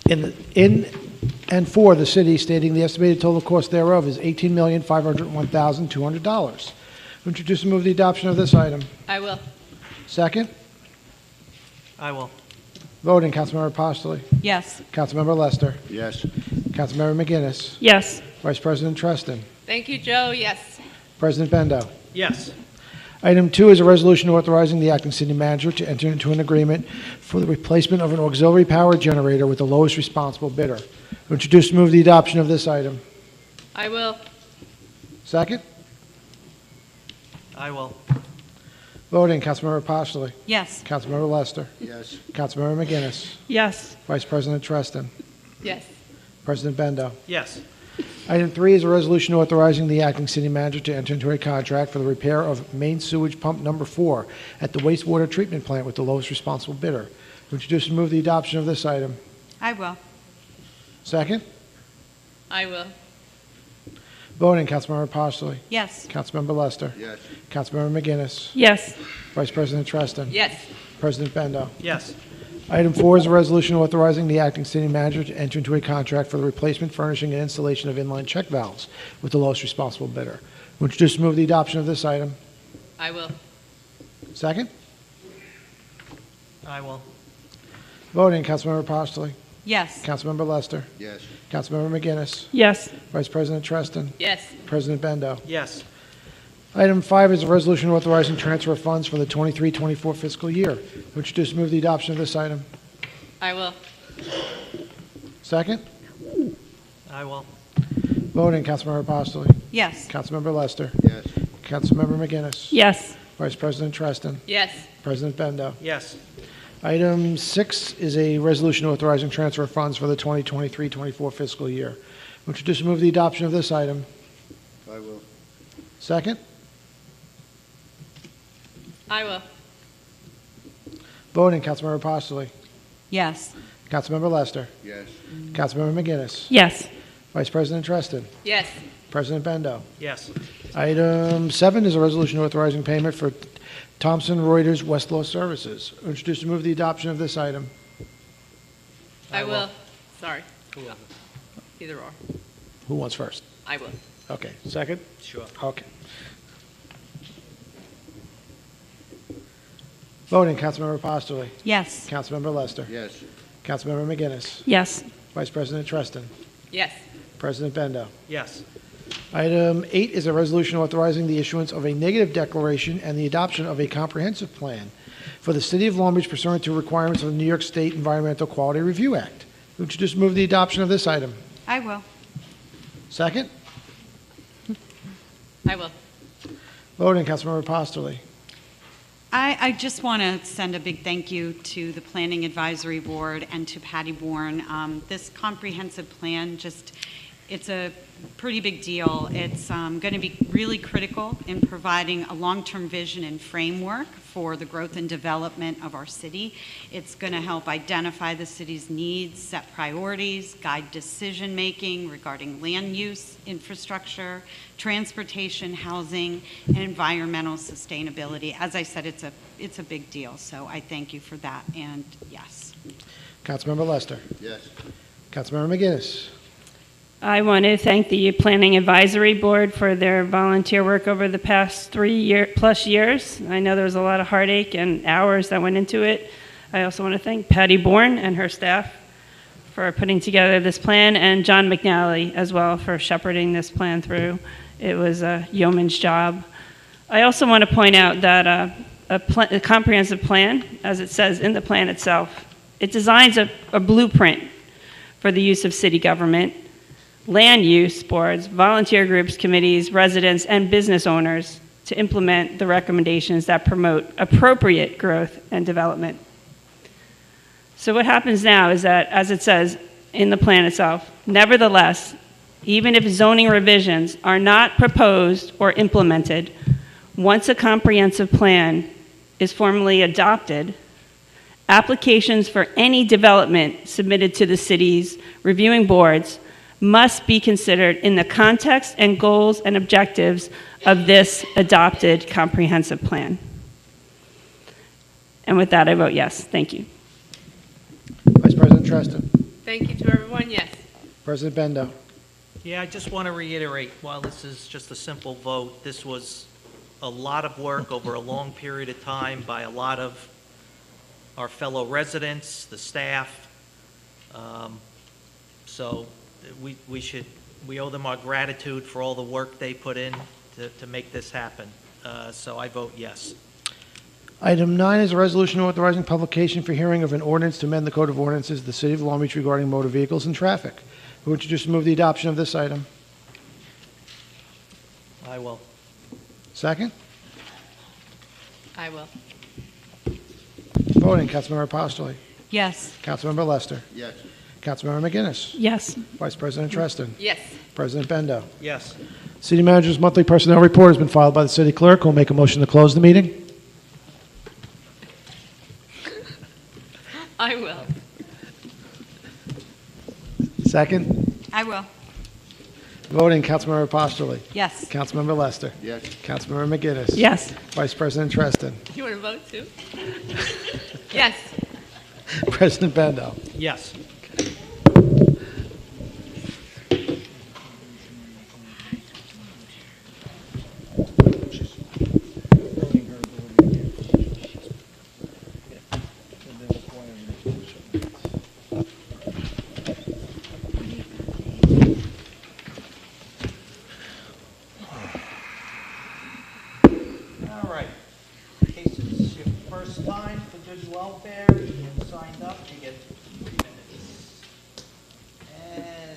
in and for the city, stating the estimated total cost thereof is $18,501,200. Introduce and move the adoption of this item. I will. Second. I will. Voting, Councilmember Postoli. Yes. Councilmember Lester. Yes. Councilmember McGinnis. Yes. Vice President Treston. Thank you, Joe. Yes. President Bendo. Yes. Item 2 is a resolution authorizing the acting city manager to enter into an agreement for the replacement of an auxiliary power generator with the lowest responsible bidder. Introduce and move the adoption of this item. I will. Second. I will. Voting, Councilmember Postoli. Yes. Councilmember Lester. Yes. Councilmember McGinnis. Yes. Vice President Treston. Yes. President Bendo. Yes. Item 3 is a resolution authorizing the acting city manager to enter into a contract for the repair of main sewage pump number 4 at the wastewater treatment plant with the lowest responsible bidder. Introduce and move the adoption of this item. I will. Second. I will. Voting, Councilmember Postoli. Yes. Councilmember Lester. Yes. Councilmember McGinnis. Yes. Vice President Treston. Yes. President Bendo. Yes. Item 4 is a resolution authorizing the acting city manager to enter into a contract for the replacement, furnishing, and installation of inline check valves with the lowest responsible bidder. Would you just move the adoption of this item? I will. Second? I will. Voting, Councilmember Postoli. Yes. Councilmember Lester. Yes. Councilmember McGinnis. Yes. Vice President Treston. Yes. President Bendo. Yes. Item 5 is a resolution authorizing transfer of funds for the 23-24 fiscal year. Would you just move the adoption of this item? I will. Second? I will. Voting, Councilmember Postoli. Yes. Councilmember Lester. Yes. Councilmember McGinnis. Yes. Vice President Treston. Yes. President Bendo. Yes. Item 6 is a resolution authorizing transfer of funds for the 2023-24 fiscal year. Would you just move the adoption of this item? I will. Second? I will. Voting, Councilmember Postoli. Yes. Councilmember Lester. Yes. Councilmember McGinnis. Yes. Vice President Treston. Yes. President Bendo. Yes. Item 7 is a resolution authorizing payment for Thomson Reuters Westlaw Services. Would you just move the adoption of this item? I will. Sorry. Either or. Who wants first? I will. Okay. Second? Sure. Okay. Voting, Councilmember Postoli. Yes. Councilmember Lester. Yes. Councilmember McGinnis. Yes. Vice President Treston. Yes. President Bendo. Yes. Item 8 is a resolution authorizing the issuance of a negative declaration and the adoption of a comprehensive plan for the City of Long Beach pursuant to requirements of the New York State Environmental Quality Review Act. Would you just move the adoption of this item? I will. Second? I will. Voting, Councilmember Postoli. I just want to send a big thank you to the Planning Advisory Board and to Patty Bourne. This comprehensive plan it's a pretty big deal. It's going to be really critical in providing a long-term vision and framework for the growth and development of our city. It's going to help identify the city's needs, set priorities, guide decision-making regarding land use, infrastructure, transportation, housing, and environmental sustainability. As I said, it's a big deal, so I thank you for that, and yes. Councilmember Lester. Yes. Councilmember McGinnis. I want to thank the Planning Advisory Board for their volunteer work over the past 3+ years. I know there was a lot of heartache and hours that went into it. I also want to thank Patty Bourne and her staff for putting together this plan, and John McNally as well for shepherding this plan through. It was a yeoman's job. I also want to point out that a comprehensive plan, as it says in the plan itself, it designs a blueprint for the use of city government, land use boards, volunteer groups, committees, residents, and business owners to implement the recommendations that promote appropriate growth and development. So what happens now is that, as it says in the plan itself, nevertheless, even if zoning revisions are not proposed or implemented, once a comprehensive plan is formally adopted, applications for any development submitted to the city's reviewing boards must be considered in the context and goals and objectives of this adopted comprehensive plan. And with that, I vote yes. Thank you. Vice President Treston. Thank you to everyone. Yes. President Bendo. Yeah, I just want to reiterate, while this is just a simple vote, this was a lot of work over a long period of time by a lot of our fellow residents, the staff. So we owe them our gratitude for all the work they put in to make this happen. So I vote yes. Item 9 is a resolution authorizing publication for hearing of an ordinance to amend the Code of Ordinances of the City of Long Beach regarding motor vehicles and traffic. Would you just move the adoption of this item? I will. Second? I will. Voting, Councilmember Postoli. Yes. Councilmember Lester. Yes. Councilmember McGinnis. Yes. Vice President Treston. Yes. President Bendo. Yes. City Manager's monthly personnel report has been filed by the City Clerk. Who will make a motion to close the meeting? I will. Second? I will. Voting, Councilmember Postoli. Yes. Councilmember Lester. Yes. Councilmember McGinnis. Yes. Vice President Treston. You want to vote too? Yes. President Bendo. Yes. All right. In case it's your first time for good welfare, you signed up, you get 3 minutes. And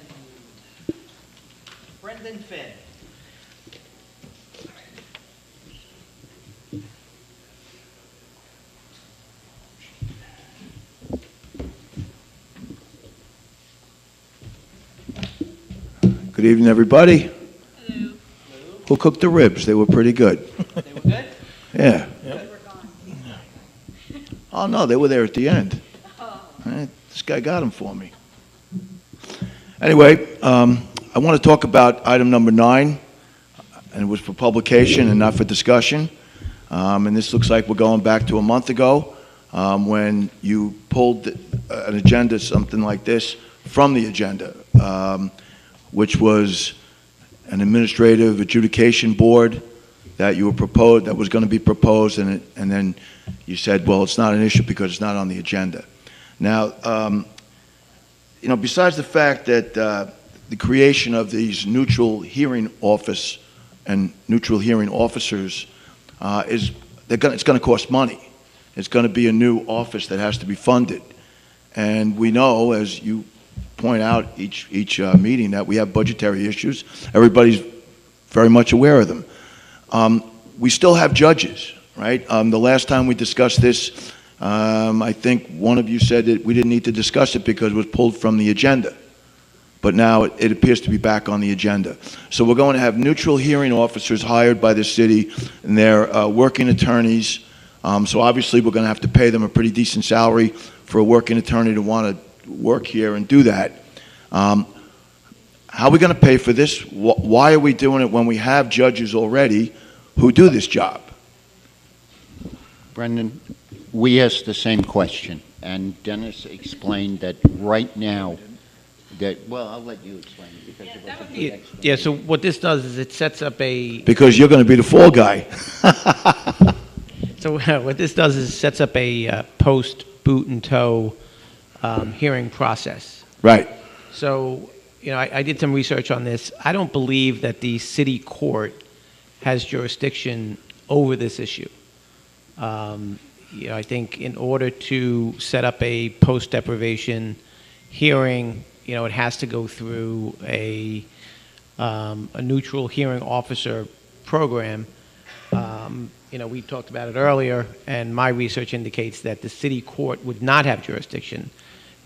Brendan Finn. Good evening, everybody. Who cooked the ribs? They were pretty good. They were good? Yeah. Oh, no, they were there at the end. This guy got them for me. Anyway, I want to talk about item number 9, and it was for publication and not for discussion. And this looks like we're going back to a month ago when you pulled an agenda, something like this, from the agenda, which was an administrative adjudication board that you were proposed, that was going to be proposed, and then you said, well, it's not an issue because it's not on the agenda. Now, you know, besides the fact that the creation of these neutral hearing office and neutral hearing officers it's going to cost money. It's going to be a new office that has to be funded, and we know, as you point out each meeting, that we have budgetary issues. Everybody's very much aware of them. We still have judges, right? The last time we discussed this, I think one of you said that we didn't need to discuss it because it was pulled from the agenda. But now it appears to be back on the agenda. So we're going to have neutral hearing officers hired by the city, and they're working attorneys. So obviously we're going to have to pay them a pretty decent salary for a working attorney to want to work here and do that. How are we going to pay for this? Why are we doing it when we have judges already who do this job? Brendan, we asked the same question, and Dennis explained that right now, well, I'll let you explain it because it was a good explanation. Yeah, so what this does is it sets up a... Because you're going to be the fall guy. So what this does is it sets up a post-boot and tow hearing process. Right. So, you know, I did some research on this. I don't believe that the city court has jurisdiction over this issue. You know, I think in order to set up a post-deprivation hearing, you know, it has to go through a neutral hearing officer program. You know, we talked about it earlier, and my research indicates that the city court would not have jurisdiction.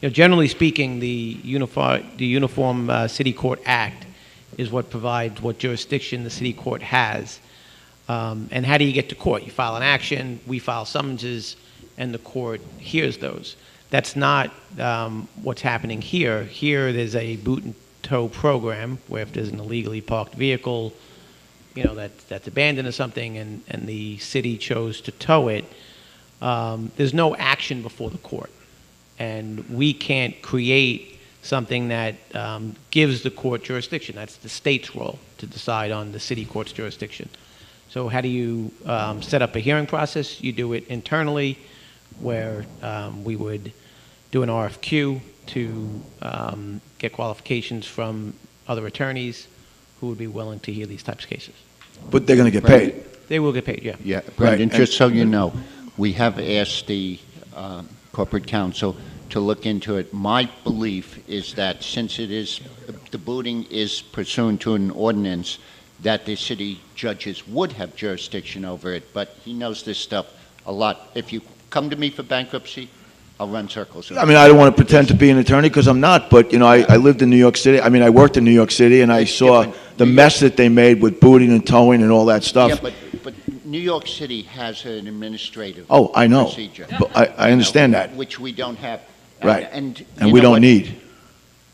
You know, generally speaking, the Uniform City Court Act is what provides what jurisdiction the city court has. And how do you get to court? You file an action, we file summonses, and the court hears those. That's not what's happening here. Here, there's a boot and tow program where if there's an illegally parked vehicle, you know, that's abandoned or something, and the city chose to tow it, there's no action before the court. And we can't create something that gives the court jurisdiction. That's the state's role to decide on the city court's jurisdiction. So how do you set up a hearing process? You do it internally, where we would do an RFQ to get qualifications from other attorneys who would be willing to hear these types of cases. But they're going to get paid. They will get paid, yeah. Yeah, Brendan, Right. just so you know, we have asked the corporate counsel to look into it. My belief is that since it is, the booting is pursuant to an ordinance, that the city judges would have jurisdiction over it, but he knows this stuff a lot. If you come to me for bankruptcy, I'll run circles. I mean, I don't want to pretend to be an attorney because I'm not, but, you know, I lived in New York City. I mean, I worked in New York City, and I It's saw different. the mess that they made with booting and towing and all that stuff. Yeah, but New York City has an administrative Oh, I know. procedure. But I understand that. Which we don't have. Right. And And you we know don't what? need.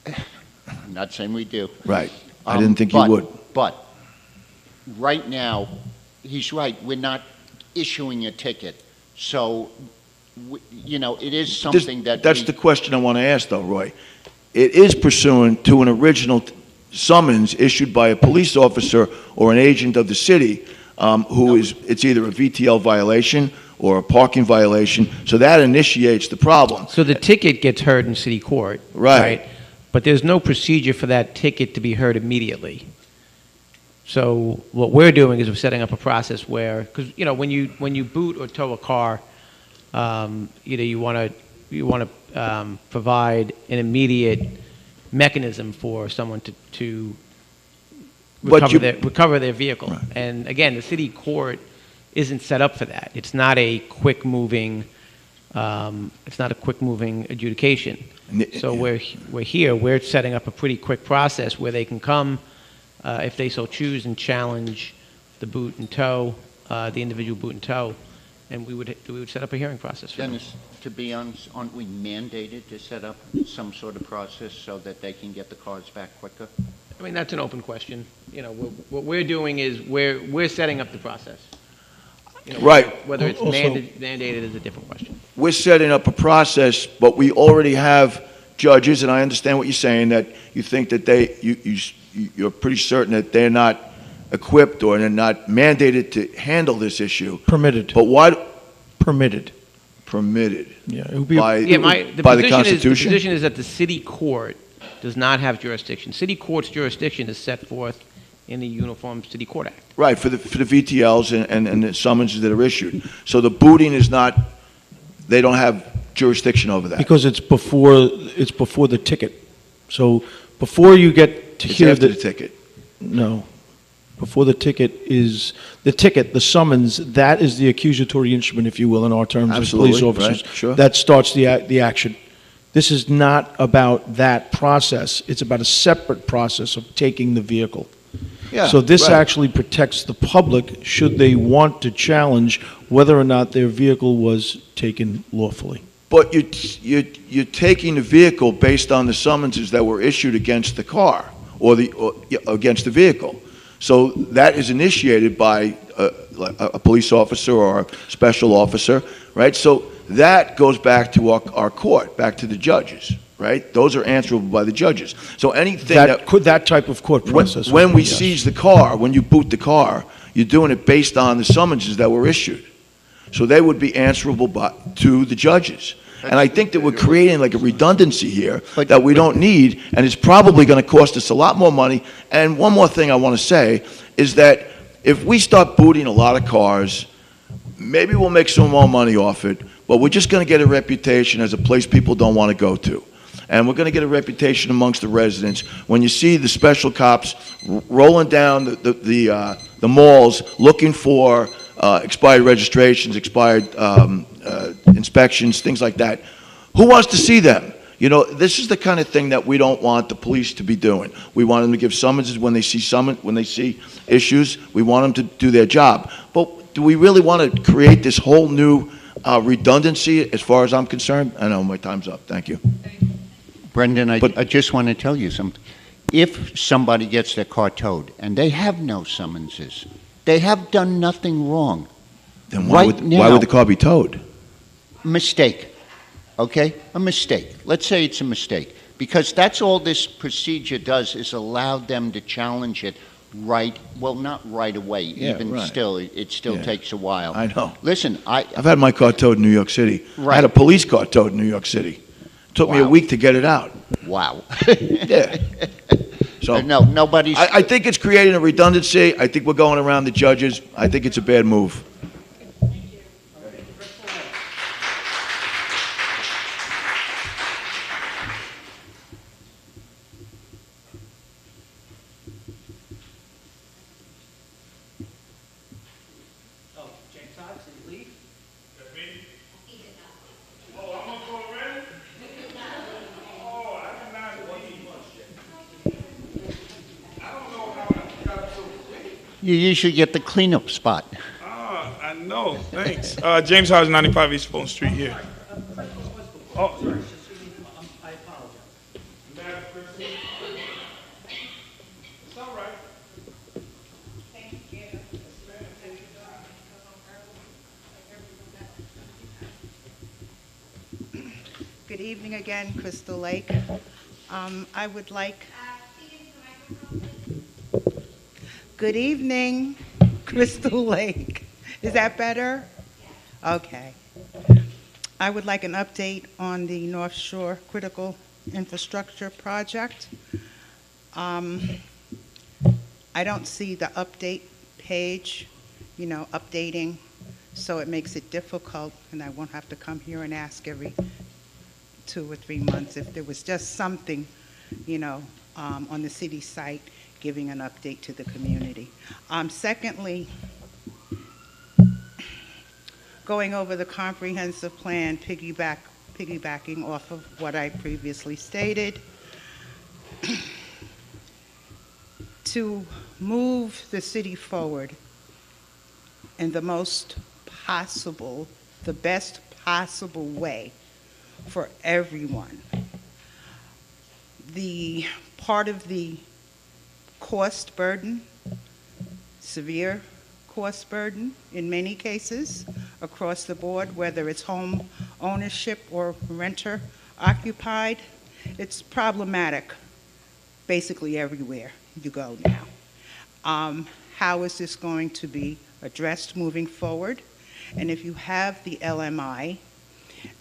I'm not saying we do. Right. I didn't think you would. But right now, he's right, we're not issuing a ticket. So, it is something that That's the question I want to ask, though, Roy. It is pursuant to an original summons issued by a police officer or an agent of the city, it's either a VTL violation or a parking violation, so that initiates the problem. So the ticket gets heard in city court. Right. But there's no procedure for that ticket to be heard immediately. So what we're doing is we're setting up a process where, because when you boot or tow a car, you want to provide an immediate mechanism for someone to recover their vehicle. Right. And again, the city court isn't set up for that. It's not a quick moving adjudication. So we're here. We're setting up a pretty quick process where they can come, if they so choose, and challenge the boot and tow, the individual boot and tow, and we would set up a hearing process for them. Dennis, to be honest, aren't we mandated to set up some sort of process so that they can get the cars back quicker? I mean, that's an open question. What we're doing is we're setting up the process. Right. Whether it's Also- mandated is a different question. We're setting up a process, but we already have judges, and I understand what you're saying, that you think that you're pretty certain that they're not equipped or they're not mandated to handle this issue. Permitted. But why? Permitted. Permitted. Yeah, it would be. By The the Constitution? position is that the city court does not have jurisdiction. City court's jurisdiction is set forth in the Uniform City Court Act. Right, for the VTLs and the summonses that are issued. So the booting is not, they don't have jurisdiction over that. Because it's before the ticket. So before you get to It's hear after the ticket. No. Before the ticket is, the summons, that is the accusatory instrument, if you will, in our terms as police Absolutely, officers. right, sure. That starts the action. This is not about that process. It's about a separate process of taking the vehicle. Yeah, So this right. actually protects the public should they want to challenge whether or not their vehicle was taken lawfully. But you're taking the vehicle based on the summonses that were issued against the car or against the vehicle. So that is initiated by a police officer or a special officer, right? So that goes back to our court, back to the judges, right? Those are answerable by the judges. So anything That type of court process. when we yes. seize the car, when you boot the car, you're doing it based on the summonses that were issued. So they would be answerable to the judges. And I think that we're creating like a redundancy here that we don't need, and it's probably going to cost us a lot more money. And one more thing I want to say is that if we start booting a lot of cars, maybe we'll make some more money off it, but we're just going to get a reputation as a place people don't want to go to. And we're going to get a reputation amongst the residents. When you see the special cops rolling down the malls looking for expired registrations, expired inspections, things like that, who wants to see them? This is the kind of thing that we don't want the police to be doing. We want them to give summonses when they see issues. We want them to do their job. But do we really want to create this whole new redundancy as far as I'm concerned? I know my time's up. Thank you. Brendan, I just want to tell you something. If somebody gets their car towed and they have no summonses, they have done nothing wrong. Then why would the car be towed? Mistake, okay? A mistake. Let's say it's a mistake. Because that's all this procedure does is allow them to challenge it not right away. Yeah, Even right. still, it still Yeah. takes a while. I know. Listen, I've had my car towed in New York City. I had a police car towed in New York City. It took me a Wow. week to get it out. Wow. Yeah. So No, nobody's... I think it's creating a redundancy. I think we're going around the judges. I think it's a bad move. Oh, James Todd, did you leave? You usually get the cleanup spot. I know, thanks. James Hodge, 95 East Fulton Street here. Oh, I apologize. Good evening again, Crystal Lake. I would like. Good evening, Crystal Lake. Is that better? Okay. I would like an update on the North Shore Critical Infrastructure Project. I don't see the update page, updating, so it makes it difficult, and I won't have to come here and ask every 2 or 3 months if there was just something, on the city site giving an update to the community. Secondly, going over the comprehensive plan, piggybacking off of what I previously stated, to move the city forward in the best possible way for everyone. The part of the cost burden, severe cost burden in many cases across the board, whether it's home ownership or renter occupied, it's problematic basically everywhere you go now. How is this going to be addressed moving forward? And if you have the LMI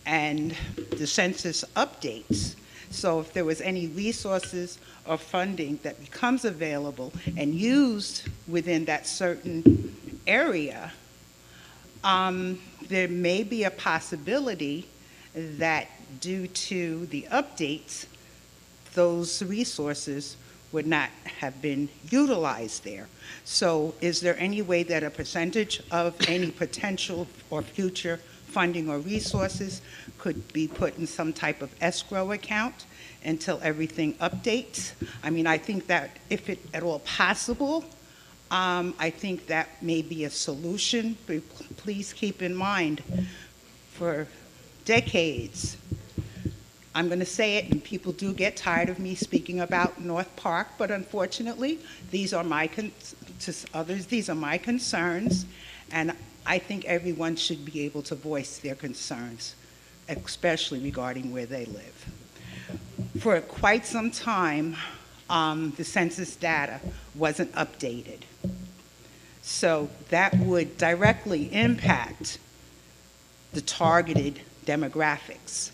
and the census updates, so if there was any resources or funding that becomes available and used within that certain area, there may be a possibility that due to the updates, those resources would not have been utilized there. So is there any way that a percentage of any potential or future funding or resources could be put in some type of escrow account until everything updates? I mean, I think that if it at all possible, I think that may be a solution. But please keep in mind, for decades, I'm going to say it, and people do get tired of me speaking about North Park, but unfortunately, these are my concerns, and I think everyone should be able to voice their concerns, especially regarding where they live. For quite some time, the census data wasn't updated. So that would directly impact the targeted demographics.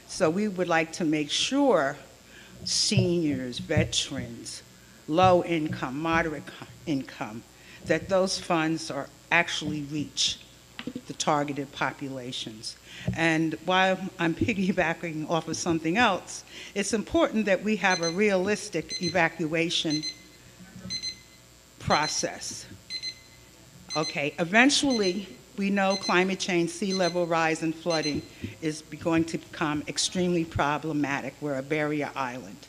So we would like to make sure seniors, veterans, low income, moderate income, that those funds are actually reach the targeted populations. And while I'm piggybacking off of something else, it's important that we have a realistic evacuation process. Okay, eventually, we know climate change, sea level rise, and flooding is going to become extremely problematic. We're a barrier island.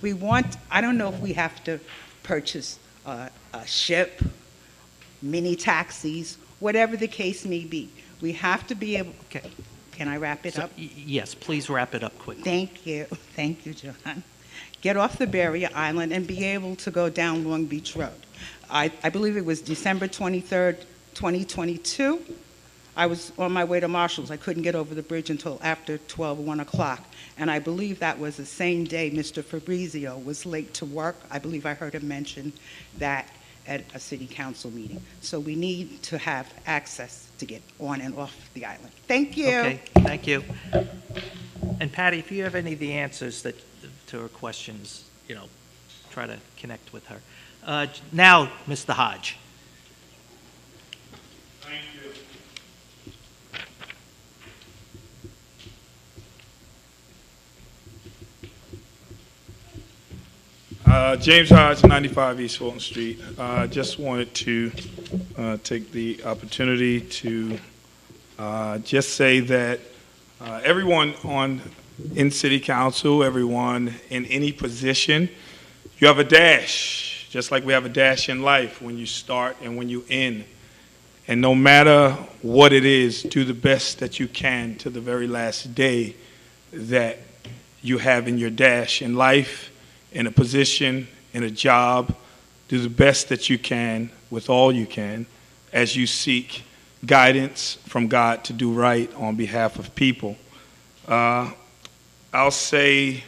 I don't know if we have to purchase a ship, mini taxis, whatever the case may be. We have to be able, Okay. Can I wrap it up? Yes, please wrap it up quickly. Thank you, John. Get off the barrier island and be able to go down Long Beach Road. I believe it was December 23rd, 2022. I was on my way to Marshall's. I couldn't get over the bridge until after 1 o'clock. And I believe that was the same day Mr. Fabrizio was late to work. I believe I heard him mention that at a city council meeting. So we need to have access to get on and off the island. Thank you. Okay, thank you. And Patty, if you have any of the answers to her questions, try to connect with her. Now, Mr. Hodge. Thank you. James Hodge, 95 East Fulton Street. Just wanted to take the opportunity to just say that everyone in City Council, everyone in any position, you have a dash, just like we have a dash in life when you start and when you end. And no matter what it is, do the best that you can to the very last day that you have in your dash in life, in a position, in a job. Do the best that you can with all you can as you seek guidance from God to do right on behalf of people. I'll say,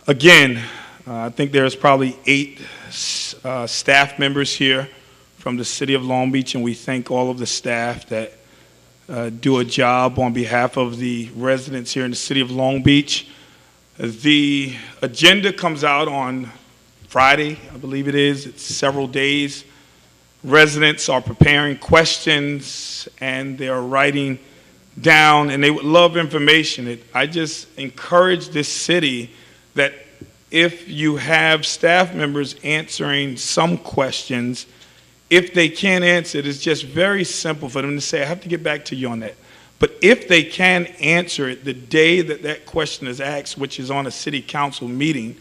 again, I think there's probably 8 staff members here from the city of Long Beach, and we thank all of the staff that do a job on behalf of the residents here in the city of Long Beach. The agenda comes out on Friday, I believe it is. It's several days. Residents are preparing questions and they're writing down, and they would love information. I just encourage this city that if you have staff members answering some questions, if they can't answer it, it's just very simple for them to say, I have to get back to you on that. But if they can answer it the day that that question is asked, which is on a city council meeting,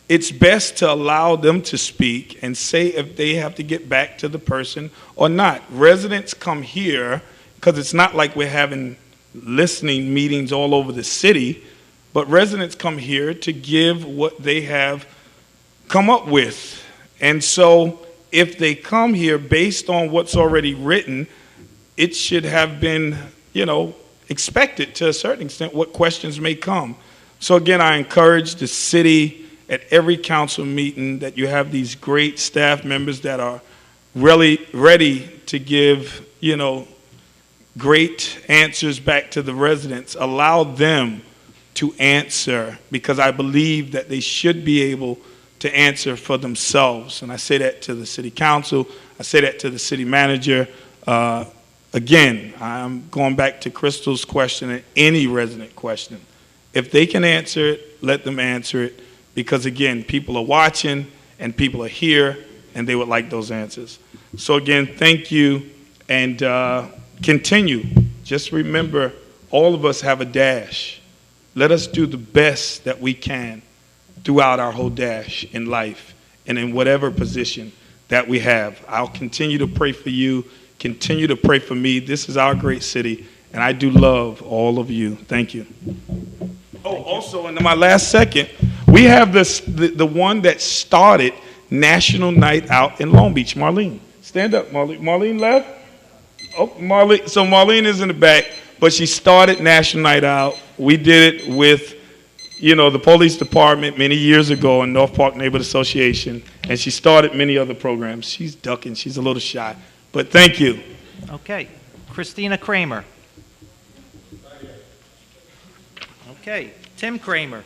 it's best to allow them to speak and say if they have to get back to the person or not. Residents come here because it's not like we're having listening meetings all over the city, but residents come here to give what they have come up with. And so if they come here based on what's already written, it should have been, expected to a certain extent what questions may come. So again, I encourage the city at every council meeting that you have these great staff members that are really ready to give, great answers back to the residents. Allow them to answer, because I believe that they should be able to answer for themselves. And I say that to the city council. I say that to the city manager. Again, I'm going back to Crystal's question and any resident question. If they can answer it, let them answer it, because again, people are watching and people are here and they would like those answers. So again, thank you, and continue. Just remember, all of us have a dash. Let us do the best that we can throughout our whole dash in life and in whatever position that we have. I'll continue to pray for you, continue to pray for me. This is our great city, and I do love all of you. Thank you. Oh, also, in my last second, we have the one that started National Night Out in Long Beach. Marlene, stand up, Marlene. Marlene left? Oh, Marlene. So Marlene is in the back, but she started National Night Out. We did it with, the police department many years ago in North Park Neighborhood Association, and she started many other programs. She's ducking. She's a little shy, but thank you. Okay. Christina Kramer. Okay. Tim Kramer.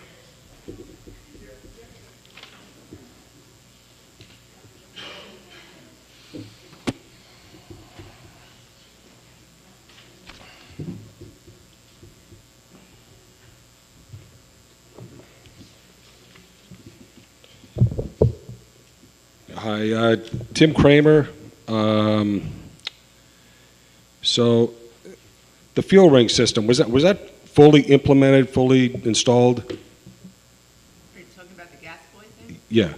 Hi, Tim Kramer. So the fuel ring system, was that fully implemented, fully installed? Are you talking about the gas poisoning? Yeah.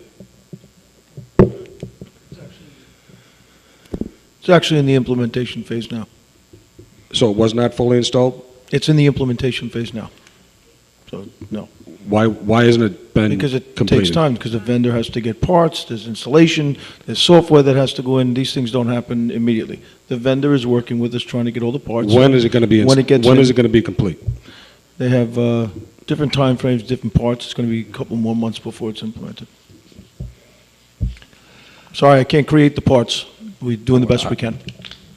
It's actually in the implementation phase now. So it was not fully installed? It's in the implementation phase now. So, no. Why hasn't it been Because it completed? takes time, because the vendor has to get parts, there's installation, there's software that has to go in. These things don't happen immediately. The vendor is working with us, trying to get all the parts. When is it going to be? When it gets when in. is it going to be complete? They have different time frames, different parts. It's going to be a couple more months before it's implemented. Sorry, I can't create the parts. We're doing the best we can.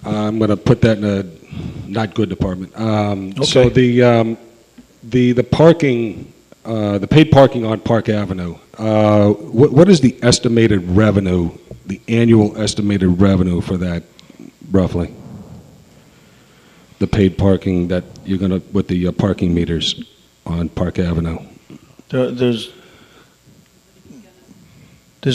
I'm going to put that in a not good department. So Okay. the parking, the paid parking on Park Avenue, what is the estimated revenue, the annual estimated revenue for that, roughly? The paid parking that you're going to, with the parking meters on Park Avenue? There's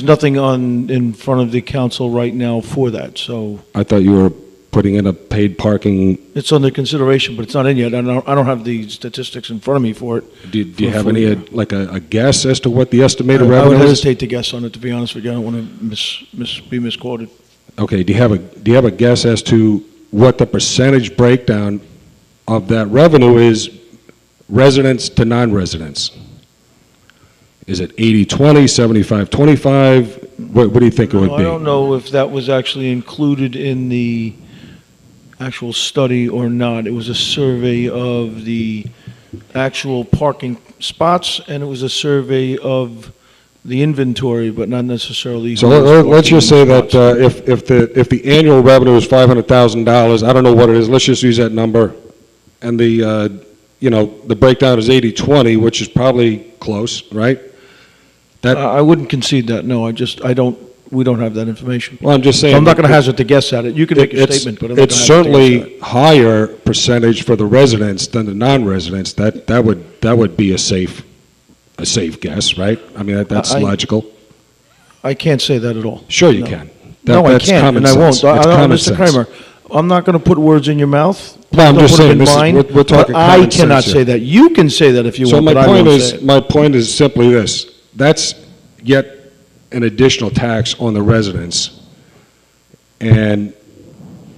nothing in front of the council right now for that, so I thought you were putting in a paid parking. it's under consideration, but it's not in yet. I don't have the statistics in front of me for it. Do you have for- any, like a guess as to what the estimated I would revenue is? hesitate to guess on it, to be honest with you. I don't want to be misquoted. Okay, do you have a guess as to what the percentage breakdown of that revenue is, residents to non-residents? Is it 80/20, 75/25? What do you think it would I be? don't know if that was actually included in the actual study or not. It was a survey of the actual parking spots, and it was a survey of the inventory, but not necessarily. So who was let's just say parking that in spots. if the annual revenue is $500,000, I don't know what it is, let's just use that number, and the, the breakdown is 80/20, which is probably close, right? I wouldn't concede that, no, we don't have that information. Well, I'm just saying. So I'm not going to hazard to guess at it. You can make your It's- statement, but I'm not It's going to hazard to guess at it. certainly higher percentage for the residents than the non-residents. That would be a safe guess, right? I mean, that's I- logical. I can't say that at all. Sure you No. can. No, I That's can't, common and I won't. sense. It's common Mr. sense. Kramer, I'm not going to put words in your mouth. No, I'm Don't just put them saying, in this is- mine, we're talking but I common cannot sense say here. that. You can say that if you So want, my but I point won't is, say it. my point is simply this: that's yet an additional tax on the residents, and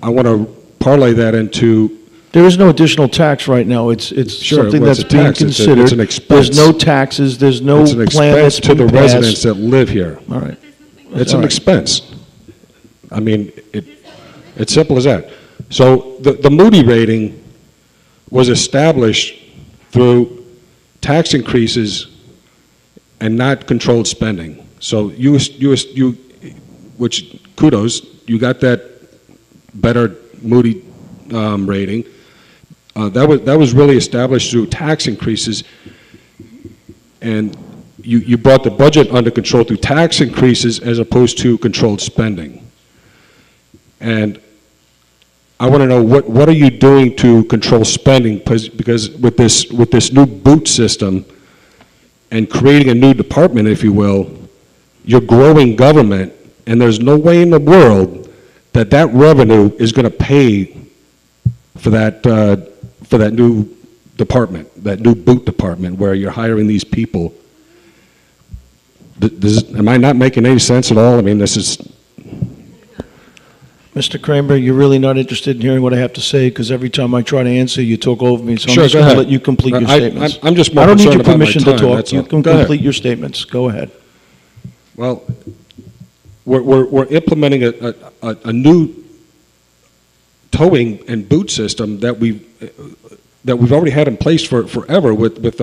I want to parlay that into. There is no additional tax right now. It's Sure, something well, it's that's a being tax. It's considered. an expense. There's no taxes, there's no It's an plan expense that's to been the passed. residents that live here. All right. It's That's an all right. expense. I mean, it's simple as that. So the Moody rating was established through tax increases and not controlled spending. So which kudos, you got that better Moody rating. That was really established through tax increases, and you brought the budget under control through tax increases as opposed to controlled spending. And I want to know, what are you doing to control spending? Because with this new boot system and creating a new department, if you will, you're growing government, and there's no way in the world that revenue is going to pay for that new department, that new boot department where you're hiring these people. Am I not making any sense at all? I mean, this is. Mr. Kramer, you're really not interested in hearing what I have to say, because every time I try to answer, you talk over me, so I'm Sure, just go going to ahead. let you complete your statements. I'm just more I don't need concerned your about my permission to time, talk. that's You all. can Go ahead. complete your statements. Go ahead. Well, we're implementing a new towing and boot system that we've already had in place for forever with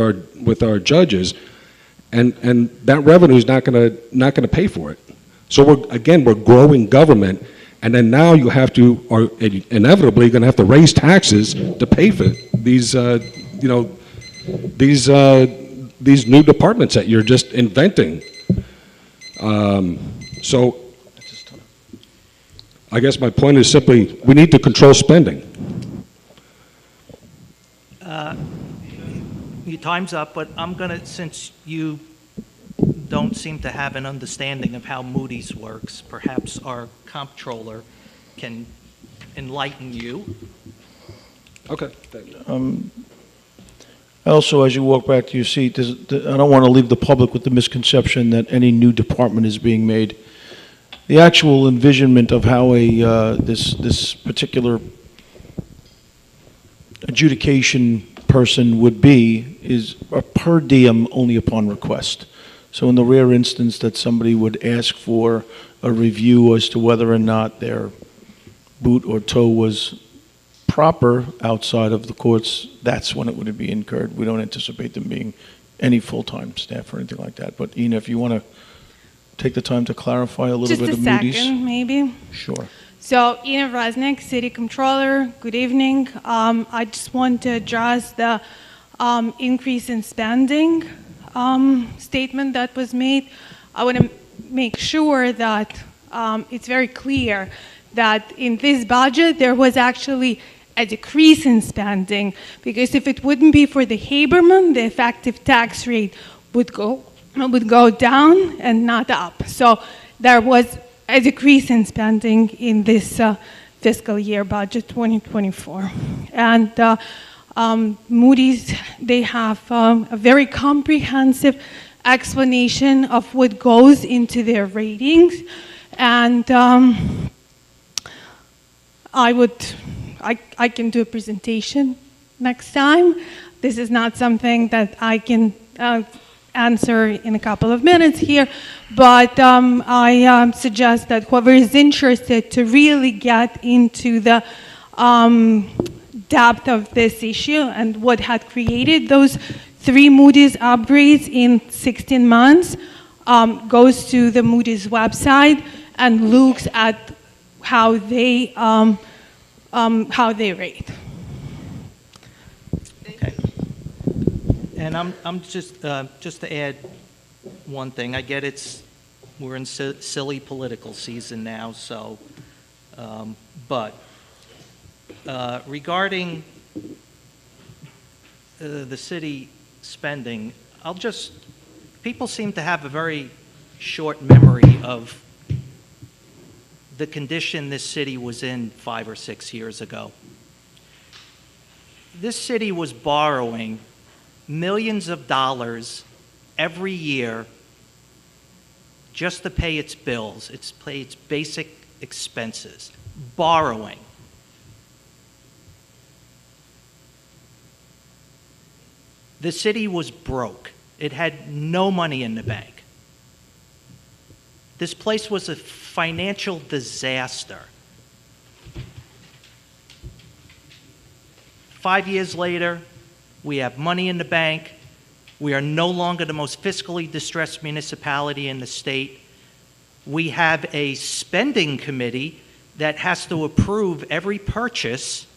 our judges, and that revenue is not going to pay for it. So we're growing government, and then now you have to, or inevitably going to have to raise taxes to pay for these new departments that you're just inventing. So I guess my point is simply, we need to control spending. Your time's up, but I'm gonna, since you don't seem to have an understanding of how Moody's works, perhaps our comptroller can enlighten you. Okay. Also, as you walk back to your seat, I don't want to leave the public with the misconception that any new department is being made. The actual envisionment of how this particular adjudication person would be is a per diem only upon request. So in the rare instance that somebody would ask for a review as to whether or not their boot or tow was proper outside of the courts, that's when it would be incurred. We don't anticipate them being any full-time staff or anything like that. But Ina, if you want to take the time to clarify a little Just bit a of Moody's. second, maybe. Sure. So, Ina Vraznik, City Controller, good evening. I just want to address the increase in spending statement that was made. I want to make sure that it's very clear that in this budget there was actually a decrease in spending, because if it wouldn't be for the Haberman, the effective tax rate would go down and not up. So there was a decrease in spending in this fiscal year budget 2024. And Moody's, they have a very comprehensive explanation of what goes into their ratings. And I can do a presentation next time. This is not something that I can answer in a couple of minutes here, but I suggest that whoever is interested to really get into the depth of this issue and what had created those 3 Moody's upgrades in 16 months goes to the Moody's website and looks at how they rate. And I'm just to add one thing. I get we're in silly political season now, so, but regarding the city spending, people seem to have a very short memory of the condition this city was in 5 or 6 years ago. This city was borrowing millions of dollars every year just to pay its bills, pay its basic expenses, borrowing. The city was broke. It had no money in the bank. This place was a financial disaster. 5 years later, we have money in the bank. We are no longer the most fiscally distressed municipality in the state. We have a spending committee that has to approve every purchase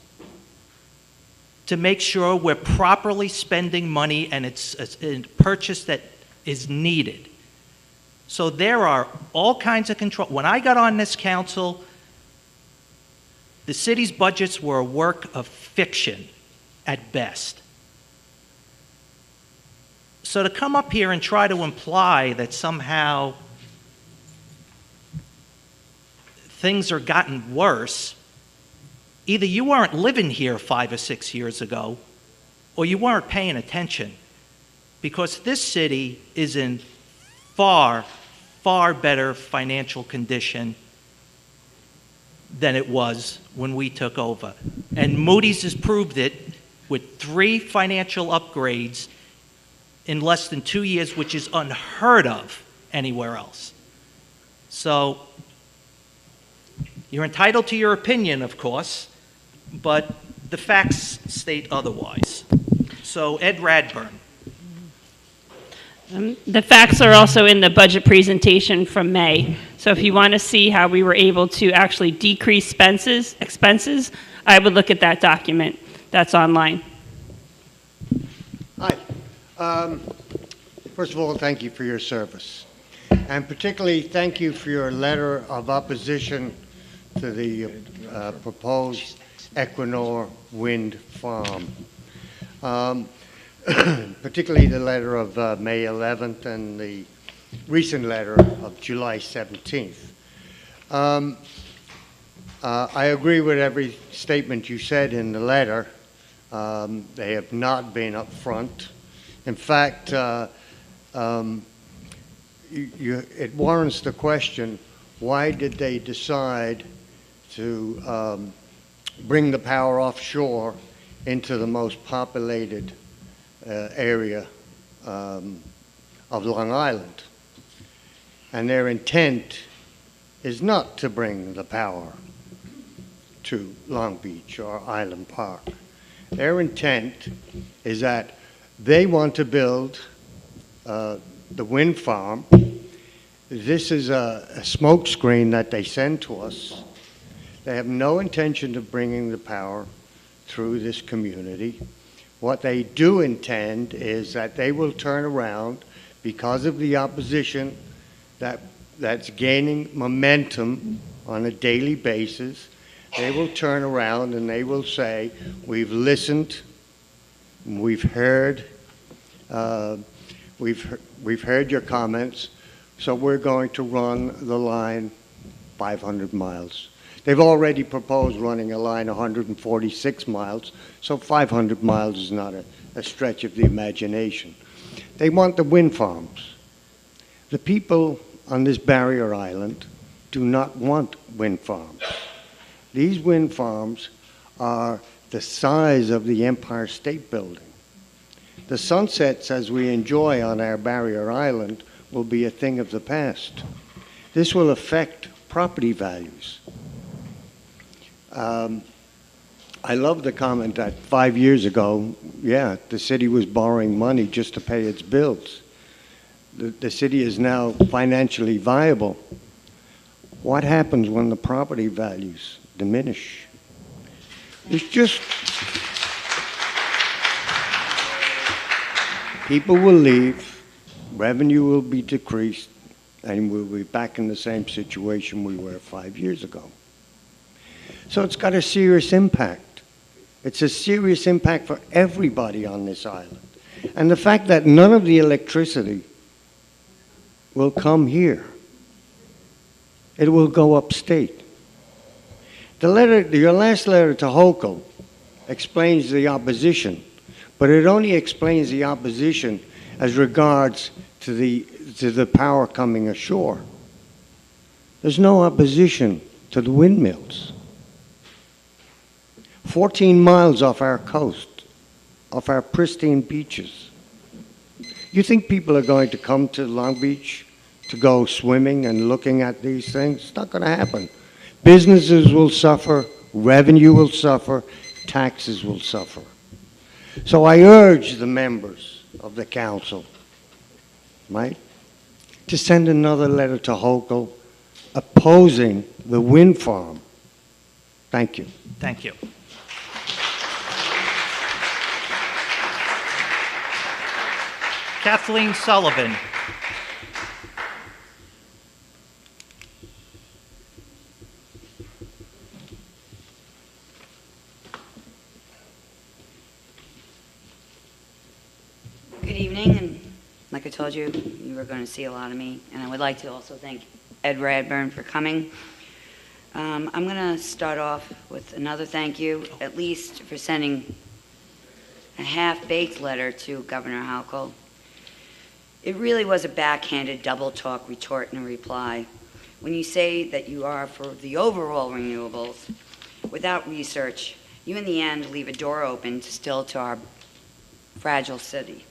to make sure we're properly spending money and it's a purchase that is needed. So there are all kinds of control. When I got on this council, the city's budgets were a work of fiction at best. So to come up here and try to imply that somehow things are gotten worse, either you weren't living here 5 or 6 years ago, or you weren't paying attention, because this city is in far, far better financial condition than it was when we took over. And Moody's has proved it with 3 financial upgrades in less than 2 years, which is unheard of anywhere else. So you're entitled to your opinion, of course, but the facts state otherwise. So Ed Radburn. The facts are also in the budget presentation from May. So if you want to see how we were able to actually decrease expenses, I would look at that document. That's online. Hi. First of all, thank you for your service. And particularly, thank you for your letter of opposition to the proposed Equinor wind farm. Particularly the letter of May 11th and the recent letter of July 17th. I agree with every statement you said in the letter. They have not been upfront. In fact, it warrants the question, why did they decide to bring the power offshore into the most populated area of Long Island? And their intent is not to bring the power to Long Beach or Island Park. Their intent is that they want to build the wind farm. This is a smokescreen that they send to us. They have no intention of bringing the power through this community. What they do intend is that they will turn around, because of the opposition that's gaining momentum on a daily basis. They will turn around and they will say, we've listened, we've heard your comments, so we're going to run the line 500 miles. They've already proposed running a line 146 miles, so 500 miles is not a stretch of the imagination. They want the wind farms. The people on this barrier island do not want wind farms. These wind farms are the size of the Empire State Building. The sunsets as we enjoy on our barrier island will be a thing of the past. This will affect property values. I love the comment that 5 years ago, yeah, the city was borrowing money just to pay its bills. The city is now financially viable. What happens when the property values diminish? It's just, people will leave, revenue will be decreased, and we'll be back in the same situation we were 5 years ago. So it's got a serious impact. It's a serious impact for everybody on this island. And the fact that none of the electricity will come here, it will go upstate. Your last letter to Hochul explains the opposition, but it only explains the opposition as regards to the power coming ashore. There's no opposition to the windmills. 14 miles off our coast, off our pristine beaches. You think people are going to come to Long Beach to go swimming and looking at these things? It's not going to happen. Businesses will suffer, revenue will suffer, taxes will suffer. So I urge the members of the council, right, to send another letter to Hochul opposing the wind farm. Thank you. Thank you. Kathleen Sullivan. Good evening, and like I told you, you were going to see a lot of me, and I would like to also thank Ed Radburn for coming. I'm going to start off with another thank you, at least for sending a half-baked letter to Governor Hochul. It really was a backhanded double-talk retort and reply. When you say that you are for the overall renewables, without research, you in the end leave a door open to our fragile city.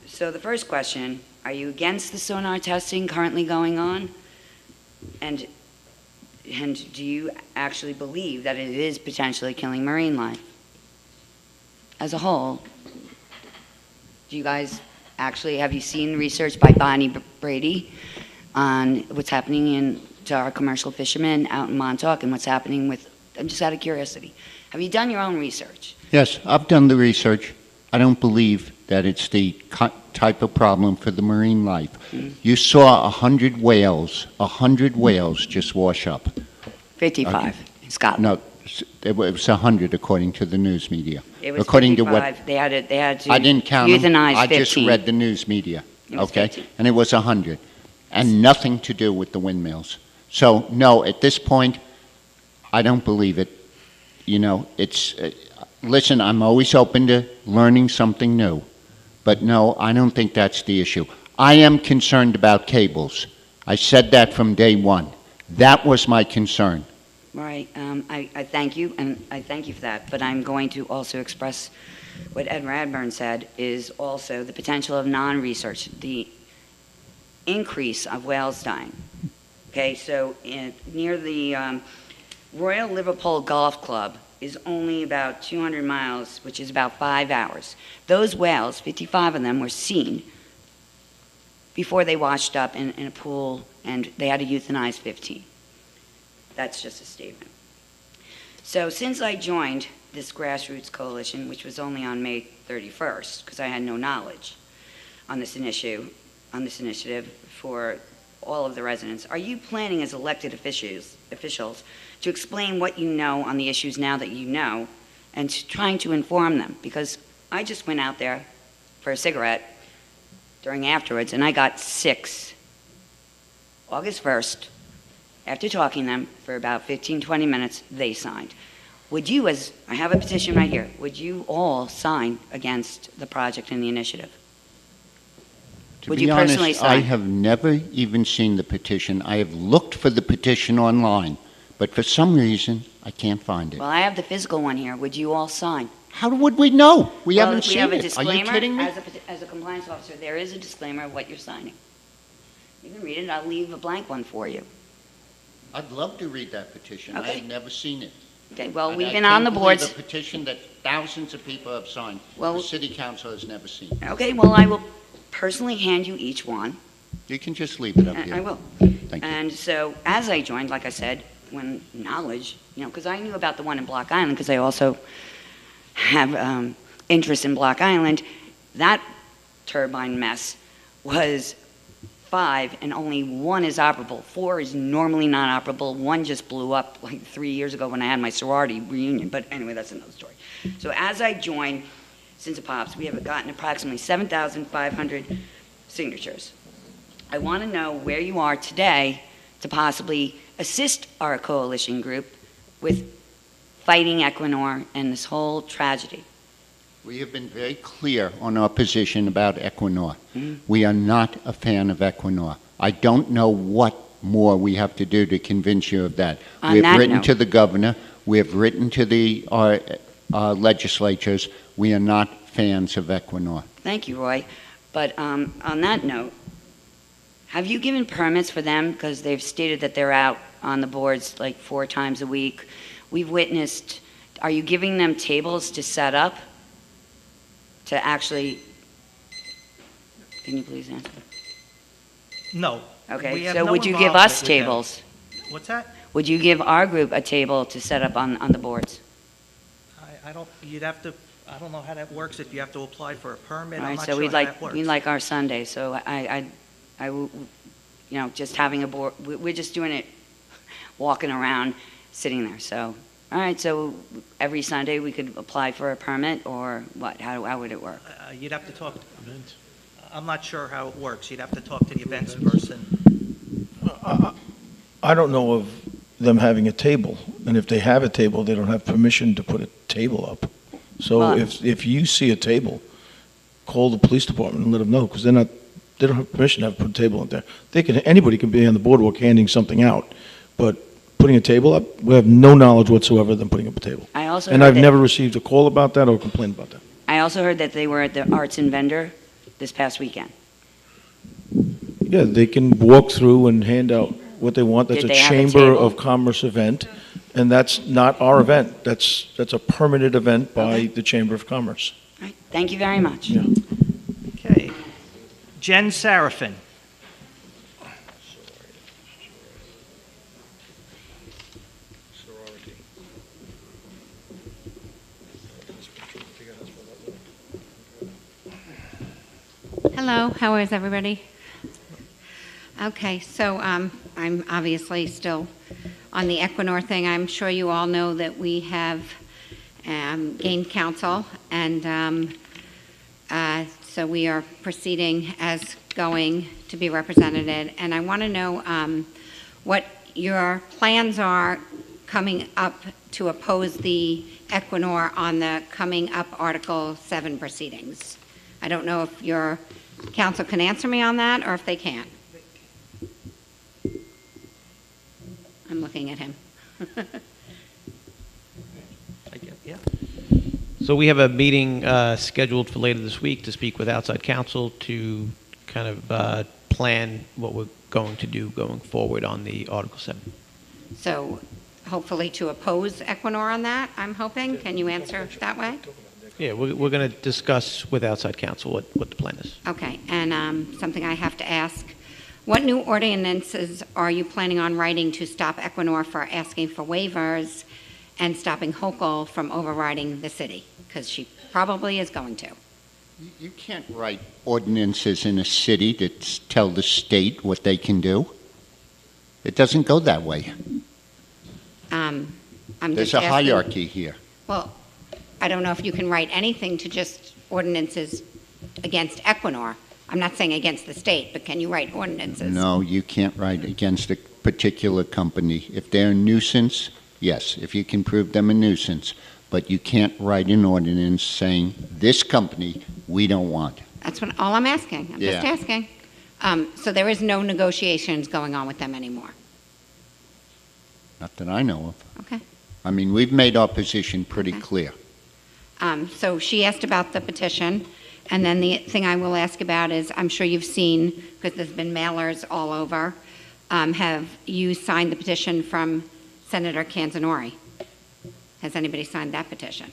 So the first question, are you against the sonar testing currently going on? And do you actually believe that it is potentially killing marine life? As a whole, do you guys actually, have you seen research by Bonnie Brady on what's happening to our commercial fishermen out in Montauk and what's happening with, I'm just out of curiosity, have you done your own research? Yes, I've done the research. I don't believe that it's the type of problem for the marine life. Mm-hmm. You saw 100 whales just wash up. 55 in Scotland. No, it was 100 according to the news media. It was according 55. to what They had to I didn't count them. euthanize 15. I just read the news media. It was Okay, 15. and it was 100, and nothing to do with the windmills. So no, at this point, I don't believe it. You know, it's. Listen, I'm always open to learning something new, but no, I don't think that's the issue. I am concerned about cables. I said that from day one. That was my concern. Right. I thank you, and I thank you for that. But I'm going to also express what Ed Radburn said is also the potential of non-research, the increase of whales dying. Okay, so near the Royal Liverpool Golf Club is only about 200 miles, which is about 5 hours. Those whales, 55 of them, were seen before they washed up in a pool, and they had to euthanize 15. That's just a statement. So since I joined this grassroots coalition, which was only on May 31st, because I had no knowledge on this initiative for all of the residents, are you planning as elected officials to explain what you know on the issues now that you know and trying to inform them? Because I just went out there for a cigarette afterwards, and I got 6 August 1st. After talking to them for about 15, 20 minutes, they signed. Would you, as I have a petition right here, would you all sign against the project and the initiative? To Would be you personally honest, I sign? have never even seen the petition. I have looked for the petition online, but for some reason, I can't find it. Well, I have the physical one here. Would you all sign? How would we know? We Well, haven't we seen have a it. Are disclaimer. you kidding me? As a compliance officer, there is a disclaimer of what you're signing. You can read it, I'll leave a blank one for you. I'd love to read that petition. Okay. I've never seen it. Okay, well, And we've I been on the can't believe boards. a petition that thousands of people have signed. Well- The city council has never seen. Okay, well, I will personally hand you each one. You can just leave it up here. I will. Thank you. And so, as I joined, like I said, when knowledge, because I knew about the one in Block Island, because I also have interest in Block Island, that turbine mess was 5, and only 1 is operable. 4 is normally not operable. 1 just blew up like 3 years ago when I had my sorority reunion. But anyway, that's another story. So as I joined Cincy Pops, we have gotten approximately 7,500 signatures. I want to know where you are today to possibly assist our coalition group with fighting Equinor and this whole tragedy. We have been very clear on our position about Equinor. We are not a fan of Equinor. I don't know what more we have to do to convince you of that. On We that have written note- to the governor. We have written to the legislatures. We are not fans of Equinor. Thank you, Roy. But on that note, have you given permits for them? Because they've stated that they're out on the boards like 4 times a week. We've witnessed, are you giving them tables to set up? To actually, can you please answer? No. We Okay, have so no would you give involvement us with them. tables? What's that? Would you give our group a table to set up on the boards? I don't, you'd have to, I don't know how that works, if you have to apply for a permit, All I'm right, not so sure how that works. we'd like our Sunday, so just having a board, we're just doing it, walking around, sitting there, so. All right, so every Sunday we could apply for a permit, or what? How would it work? You'd have to talk, I'm not sure how it works, you'd have to talk to the events person. I don't know of them having a table, and if they have a table, they don't have permission to put a table up. So Well- if you see a table, call the police department and let them know, because they don't have permission to put a table up there. Anybody can be on the boardwalk handing something out, but putting a table up, we have no knowledge whatsoever of them putting up a table. I also And heard I've that- never received a call about that or a complaint about that. I also heard that they were at the Arts and Vendor this past weekend. Yeah, they can walk through and hand out what they want. That's Did a they have a Chamber table? of Commerce event, and that's not our event. That's a permitted event by Okay. the Chamber of Commerce. All right, thank you very much. Yeah. Okay. Jen Sarafin. Hello, how is everybody? Okay, so I'm obviously still on the Equinor thing. I'm sure you all know that we have gained counsel, and so we are proceeding as going to be represented. And I want to know what your plans are coming up to oppose the Equinor on the coming up Article 7 proceedings. I don't know if your council can answer me on that, or if they can't. I'm looking at him. Yeah. So we have a meeting scheduled for later this week to speak with outside counsel to kind of plan what we're going to do going forward on the Article 7. So hopefully to oppose Equinor on that, I'm hoping. Can you answer that way? Yeah, we're going to discuss with outside counsel what the plan is. Okay, and something I have to ask, what new ordinances are you planning on writing to stop Equinor for asking for waivers and stopping Hochul from overriding the city? Because she probably is going to. You can't write ordinances in a city that tell the state what they can do. It doesn't go that way. I'm There's just a asking- hierarchy here. Well, I don't know if you can write anything to just ordinances against Equinor. I'm not saying against the state, but can you write ordinances? No, you can't write against a particular company. If they're a nuisance, yes, if you can prove them a nuisance. But you can't write an ordinance saying, this company, we don't want. That's all I'm asking. I'm just Yeah. asking. So there is no negotiations going on with them anymore? Not that I know of. Okay. I mean, we've made our position pretty clear. So she asked about the petition, and then the thing I will ask about is, I'm sure you've seen, because there's been mailers all over, have you signed the petition from Senator Canzanori? Has anybody signed that petition?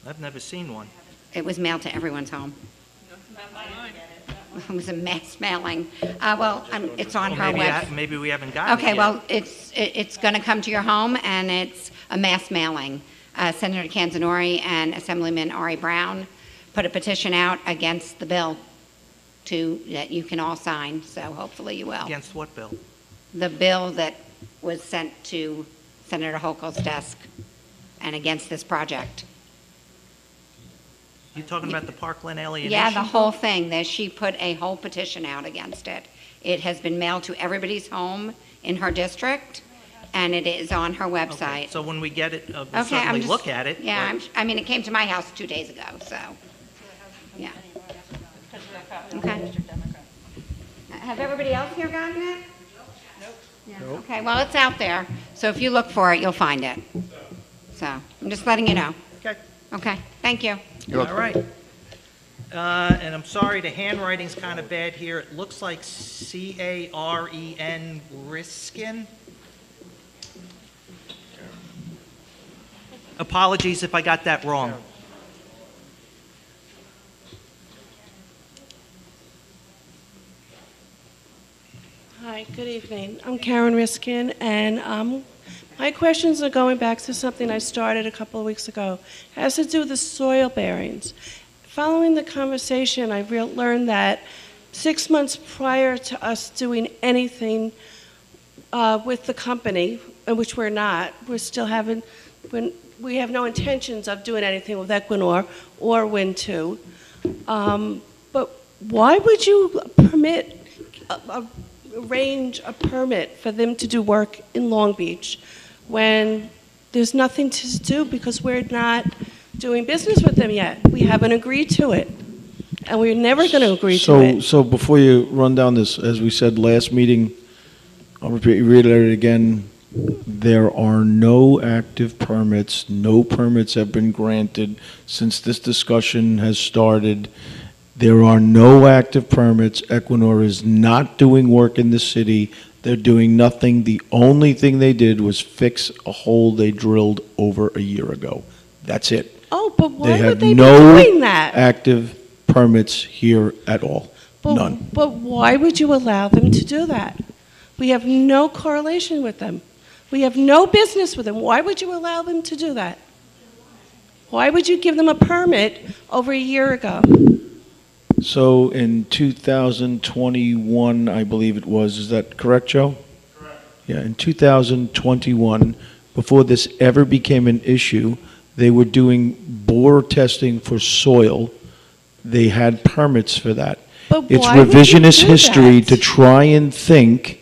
I've never seen one. It was mailed to everyone's home. It was a mass mailing. It's on her website. Maybe we haven't gotten it Okay, yet. well, it's going to come to your home, and it's a mass mailing. Senator Canzanori and Assemblyman Ari Brown put a petition out against the bill that you can all sign, so hopefully you will. Against what bill? The bill that was sent to Senator Hochul's desk and against this project. You talking about the Parkland alienation? Yeah, the whole thing. She put a whole petition out against it. It has been mailed to everybody's home in her district, and it is on her website. Okay, so when we get it, we'll Okay, certainly look at it. Yeah, but- it came to my house 2 days ago, so, yeah. Okay. Have everybody else here gotten it? Nope. Okay, well, it's out there, so if you look for it, you'll find it. So, I'm just letting you know. Okay. Okay, thank you. All right. And I'm sorry, the handwriting's kind of bad here. It looks like Caren Riskin. Apologies if I got that wrong. Hi, good evening. I'm Karen Riskin, and my questions are going back to something I started a couple of weeks ago. It has to do with the soil bearings. Following the conversation, I learned that 6 months prior to us doing anything with the company, which we're not, we have no intentions of doing anything with Equinor or Wind 2. But why would you arrange a permit for them to do work in Long Beach when there's nothing to do because we're not doing business with them yet? We haven't agreed to it, and we're never going to agree to it. So before you run down this, as we said last meeting, I'll reiterate it again, there are no active permits. No permits have been granted since this discussion has started. There are no active permits. Equinor is not doing work in the city. They're doing nothing. The only thing they did was fix a hole they drilled over a year ago. That's it. Oh, but why They have would they no be doing that? active permits here at all. None. But why would you allow them to do that? We have no correlation with them. We have no business with them. Why would you allow them to do that? Why would you give them a permit over a year ago? So in 2021, I believe it was, is that correct, Joe? Correct. Yeah, in 2021, before this ever became an issue, they were doing bore testing for soil. They had permits for that. But It's why would you revisionist do history that? to try and think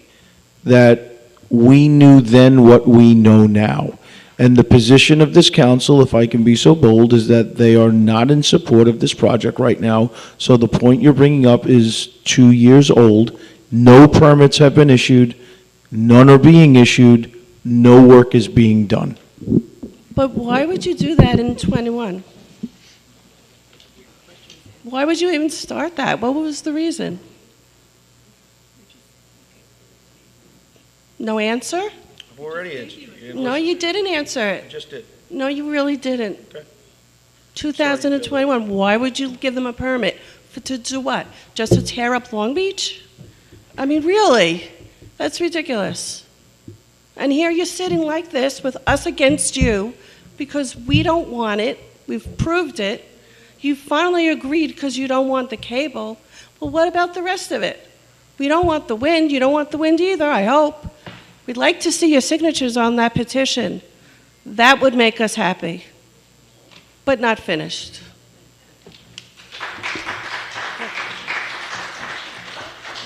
that we knew then what we know now. And the position of this council, if I can be so bold, is that they are not in support of this project right now. So the point you're bringing up is 2 years old. No permits have been issued. None are being issued. No work is being done. But why would you do that in 21? Why would you even start that? What was the reason? No answer? I've already answered. No, you didn't answer it. I just did. No, you really didn't. Okay. 2021, why would you give them a permit? To do what? Just to tear up Long Beach? I mean, really? That's ridiculous. And here you're sitting like this with us against you because we don't want it. We've proved it. You finally agreed because you don't want the cable. Well, what about the rest of it? We don't want the wind. You don't want the wind either, I hope. We'd like to see your signatures on that petition. That would make us happy, but not finished.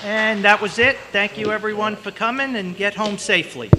And that was it. Thank you, everyone, for coming, and get home safely.